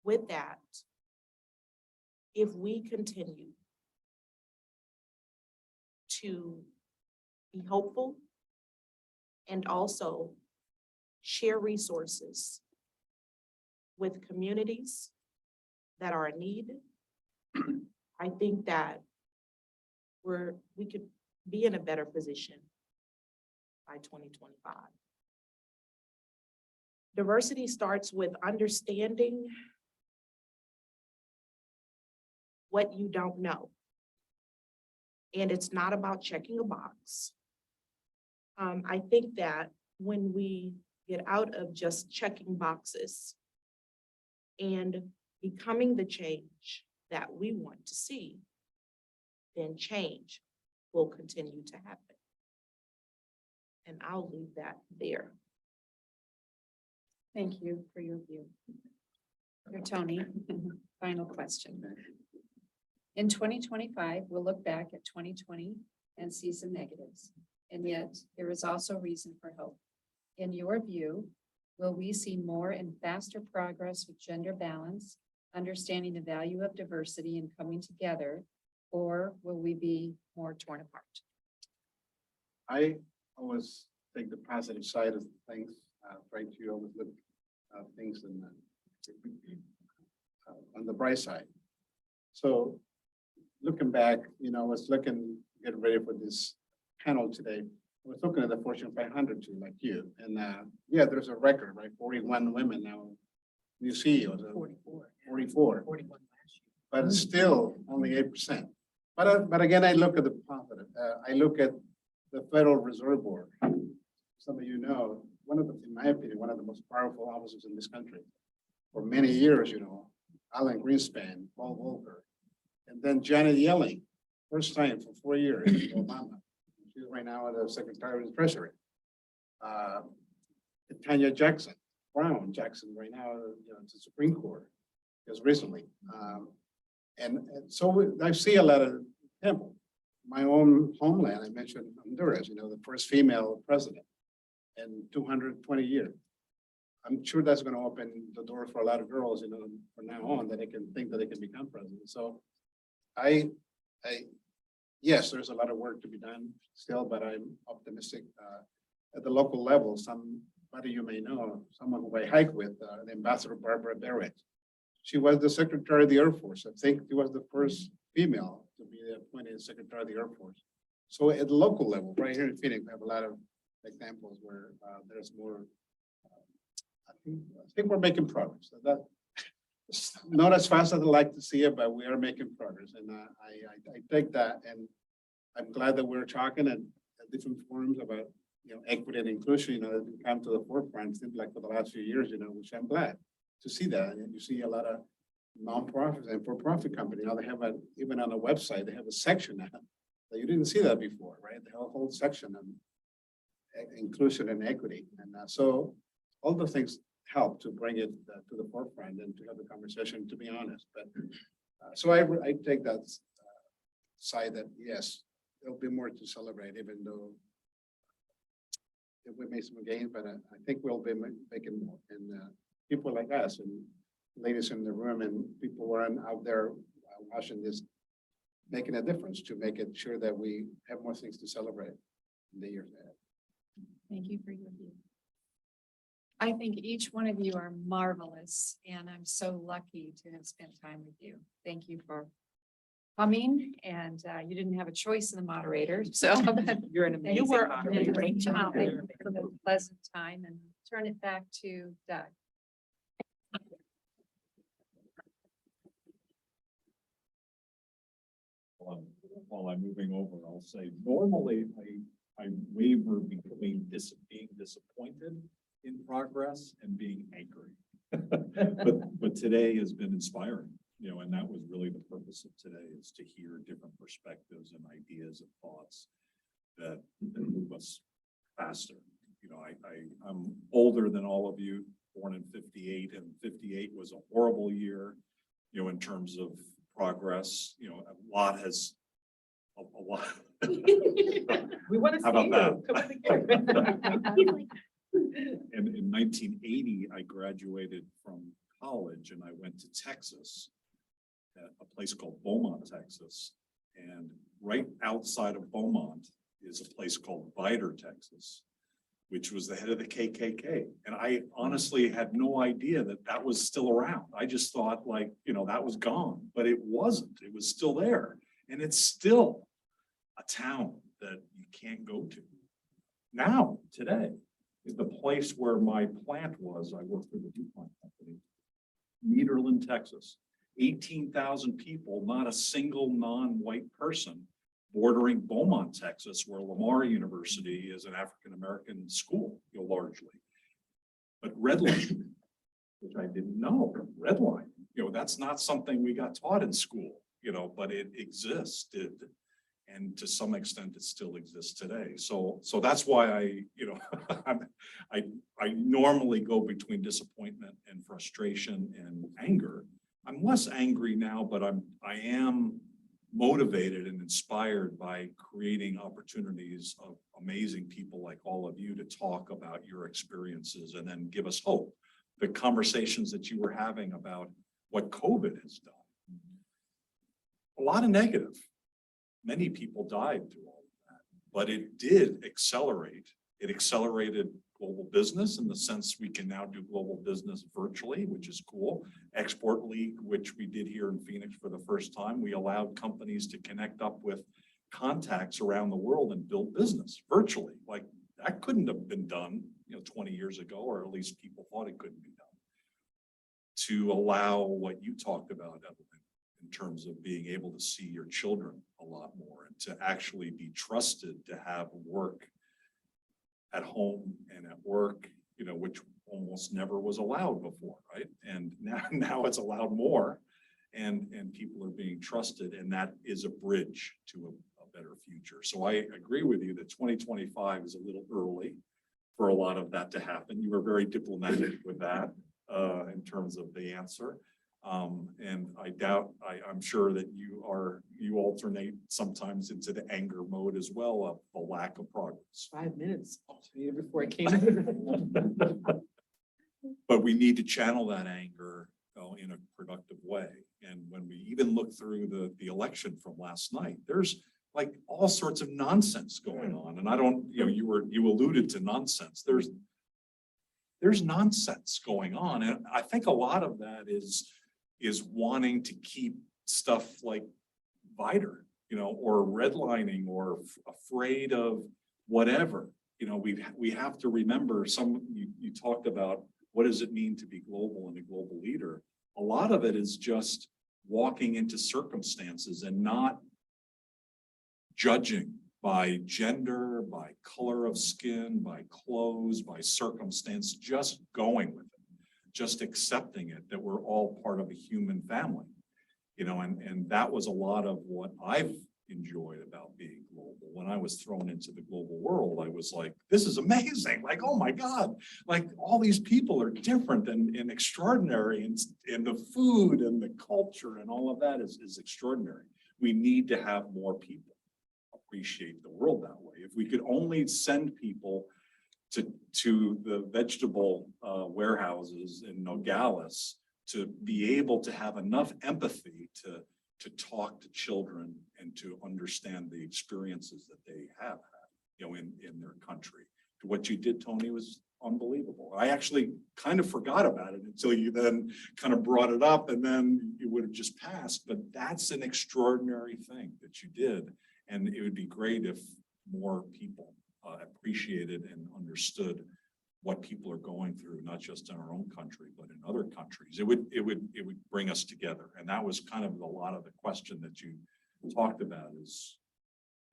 with that, if we continue to be hopeful and also share resources with communities that are in need, I think that we could be in a better position by 2025. Diversity starts with understanding what you don't know. And it's not about checking a box. I think that when we get out of just checking boxes and becoming the change that we want to see, then change will continue to happen. And I'll leave that there. Thank you for your view. Your Tony, final question. In 2025, we'll look back at 2020 and see some negatives. And yet there is also reason for hope. In your view, will we see more and faster progress with gender balance, understanding the value of diversity and coming together, or will we be more torn apart? I always take the positive side of things, try to always look things in on the bright side. So looking back, I was getting ready for this panel today. I was looking at the Fortune 500 too, like you, and yeah, there's a record, right? 41 women now, new CEOs. 44. 41 last year. But it's still only 8%. But again, I look at the positive. I look at the Federal Reserve Board. Some of you know, in my opinion, one of the most powerful officers in this country. For many years, Alan Greenspan, Paul Volcker, and then Janet Yellen, first time for 4 years, Obama. She's right now the Secretary of the Treasury. Tanya Brown Jackson, right now, to the Supreme Court, just recently. And so I see a lot of examples. My own homeland, I mentioned Honduras, the first female president in 220 years. I'm sure that's going to open the door for a lot of girls, from now on, that they can think that they can become president. So yes, there's a lot of work to be done still, but I'm optimistic. At the local level, somebody you may know, someone who I hike with, the Ambassador Barbara Barrett. She was the Secretary of the Air Force. I think she was the first female to be appointed Secretary of the Air Force. So at the local level, right here in Phoenix, we have a lot of examples where there's more. I think we're making progress. That not as fast as I'd like to see it, but we are making progress, and I take that, and I'm glad that we're talking at different forums about equity and inclusion. It's come to the forefront. Seems like for the last few years, which I'm glad to see that. And you see a lot of nonprofits and for-profit companies. Now they have even on a website, they have a section now that you didn't see that before, right? They have a whole section on inclusion and equity, and so all the things help to bring it to the forefront and to have the conversation, to be honest. But so I take that side that yes, there'll be more to celebrate, even though we made some gains, but I think we'll be making more. And people like us and ladies in the room and people who are out there watching this, making a difference to make it sure that we have more things to celebrate in the years ahead. Thank you for your view. I think each one of you are marvelous, and I'm so lucky to have spent time with you. Thank you for coming, and you didn't have a choice in the moderator, so You're an amazing you were moderator. a great job. Thank you for the pleasant time, and turn it back to Doug. While I'm moving over, I'll say normally I waver between being disappointed in progress and being angry. But today has been inspiring, and that was really the purpose of today, is to hear different perspectives and ideas and thoughts that move us faster. I'm older than all of you, born in 58, and 58 was a horrible year, in terms of progress. A lot. We want to How see about you. And in 1980, I graduated from college and I went to Texas, at a place called Beaumont, Texas. And right outside of Beaumont is a place called Vidor, Texas, which was the head of the KKK. And I honestly had no idea that that was still around. I just thought like, you know, that was gone, but it wasn't. It was still there. And it's still a town that you can't go to. Now, today, is the place where my plant was. I worked for the DuPont company, Nederland, Texas. 18,000 people, not a single non-white person, bordering Beaumont, Texas, where Lamar University is an African-American school, you know, largely. But redlining, which I didn't know, redlining, you know, that's not something we got taught in school, you know, but it existed. And to some extent, it still exists today. So that's why I, you know, I normally go between disappointment and frustration and anger. I'm less angry now, but I am motivated and inspired by creating opportunities of amazing people like all of you to talk about your experiences and then give us hope. The conversations that you were having about what COVID has done. A lot of negative. Many people died through all of that, but it did accelerate. It accelerated global business in the sense we can now do global business virtually, which is cool. Export League, which we did here in Phoenix for the first time, we allowed companies to connect up with contacts around the world and build business virtually. Like that couldn't have been done, you know, 20 years ago, or at least people thought it couldn't be done. To allow what you talked about, Evelyn, in terms of being able to see your children a lot more and to actually be trusted to have work at home and at work, you know, which almost never was allowed before, right? And now it's allowed more, and people are being trusted, and that is a bridge to a better future. So I agree with you that 2025 is a little early for a lot of that to happen. You were very diplomatic with that in terms of the answer. And I'm sure that you alternate sometimes into the anger mode as well of the lack of progress. 5 minutes before I came in. But we need to channel that anger in a productive way. And when we even look through the election from last night, there's like all sorts of nonsense going on. And I don't, you know, you alluded to nonsense. There's nonsense going on. And I think a lot of that is wanting to keep stuff like Vidor, you know, or redlining, or afraid of whatever. You know, we have to remember you talked about what does it mean to be global and a global leader. A lot of it is just walking into circumstances and not judging by gender, by color of skin, by clothes, by circumstance, just going with it, just accepting it, that we're all part of a human family, you know, and that was a lot of what I've enjoyed about being global. When I was thrown into the global world, I was like, this is amazing. Like, oh my God, like all these people are different and extraordinary, and the food and the culture and all of that is extraordinary. We need to have more people appreciate the world that way. If we could only send people to the vegetable warehouses in Nogales to be able to have enough empathy to talk to children and to understand the experiences that they have had, you know, in their country. What you did, Tony, was unbelievable. I actually kind of forgot about it until you then kind of brought it up, and then it would have just passed. But that's an extraordinary thing that you did. And it would be great if more people appreciated and understood what people are going through, not just in our own country, but in other countries. It would bring us together. And that was kind of a lot of the question that you talked about is,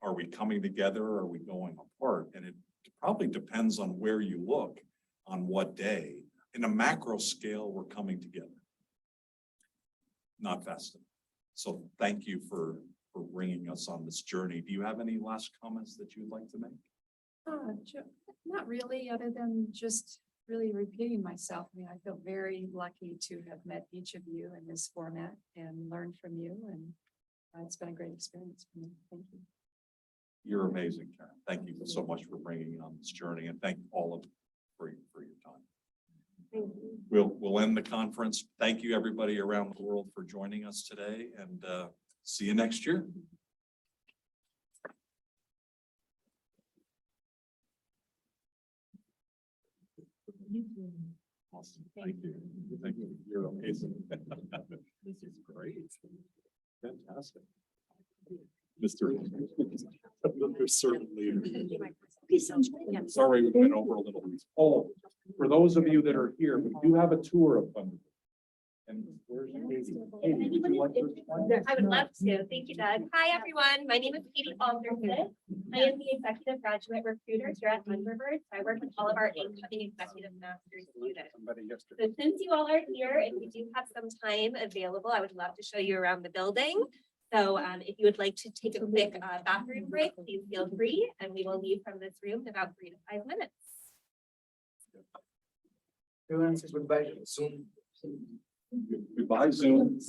are we coming together or are we going apart? And it probably depends on where you look, on what day. In a macro scale, we're coming together, not fast enough. So thank you for bringing us on this journey. Do you have any last comments that you'd like to make? Not really, other than just really repeating myself. I mean, I feel very lucky to have met each of you in this format and learned from you, and it's been a great experience for me. Thank you. You're amazing, Karen. Thank you so much for bringing me on this journey, and thank all of you for your time. Thank you. we'll end the conference. Thank you, everybody around the world for joining us today, and see you next year. Awesome. Thank you. Thank you. You're amazing. This is great. Fantastic. Mr. Servant Leader. Sorry, we went over a little. Oh, for those of you that are here, we do have a tour of Thunderbird. And where's Katie? Katie, would you like to explain? I would love to. Thank you, Doug. Hi, everyone. My name is Katie Alderson. I am the executive graduate recruiter here at Thunderbird. I work with all of our incoming executive master's students. Somebody yesterday. So since you all are here and we do have some time available, I would love to show you around the building. So if you would like to take a quick bathroom break, please feel free, and we will leave from this room in about 3 to 5 minutes. Everyone says goodbye soon. Goodbye, Zoom.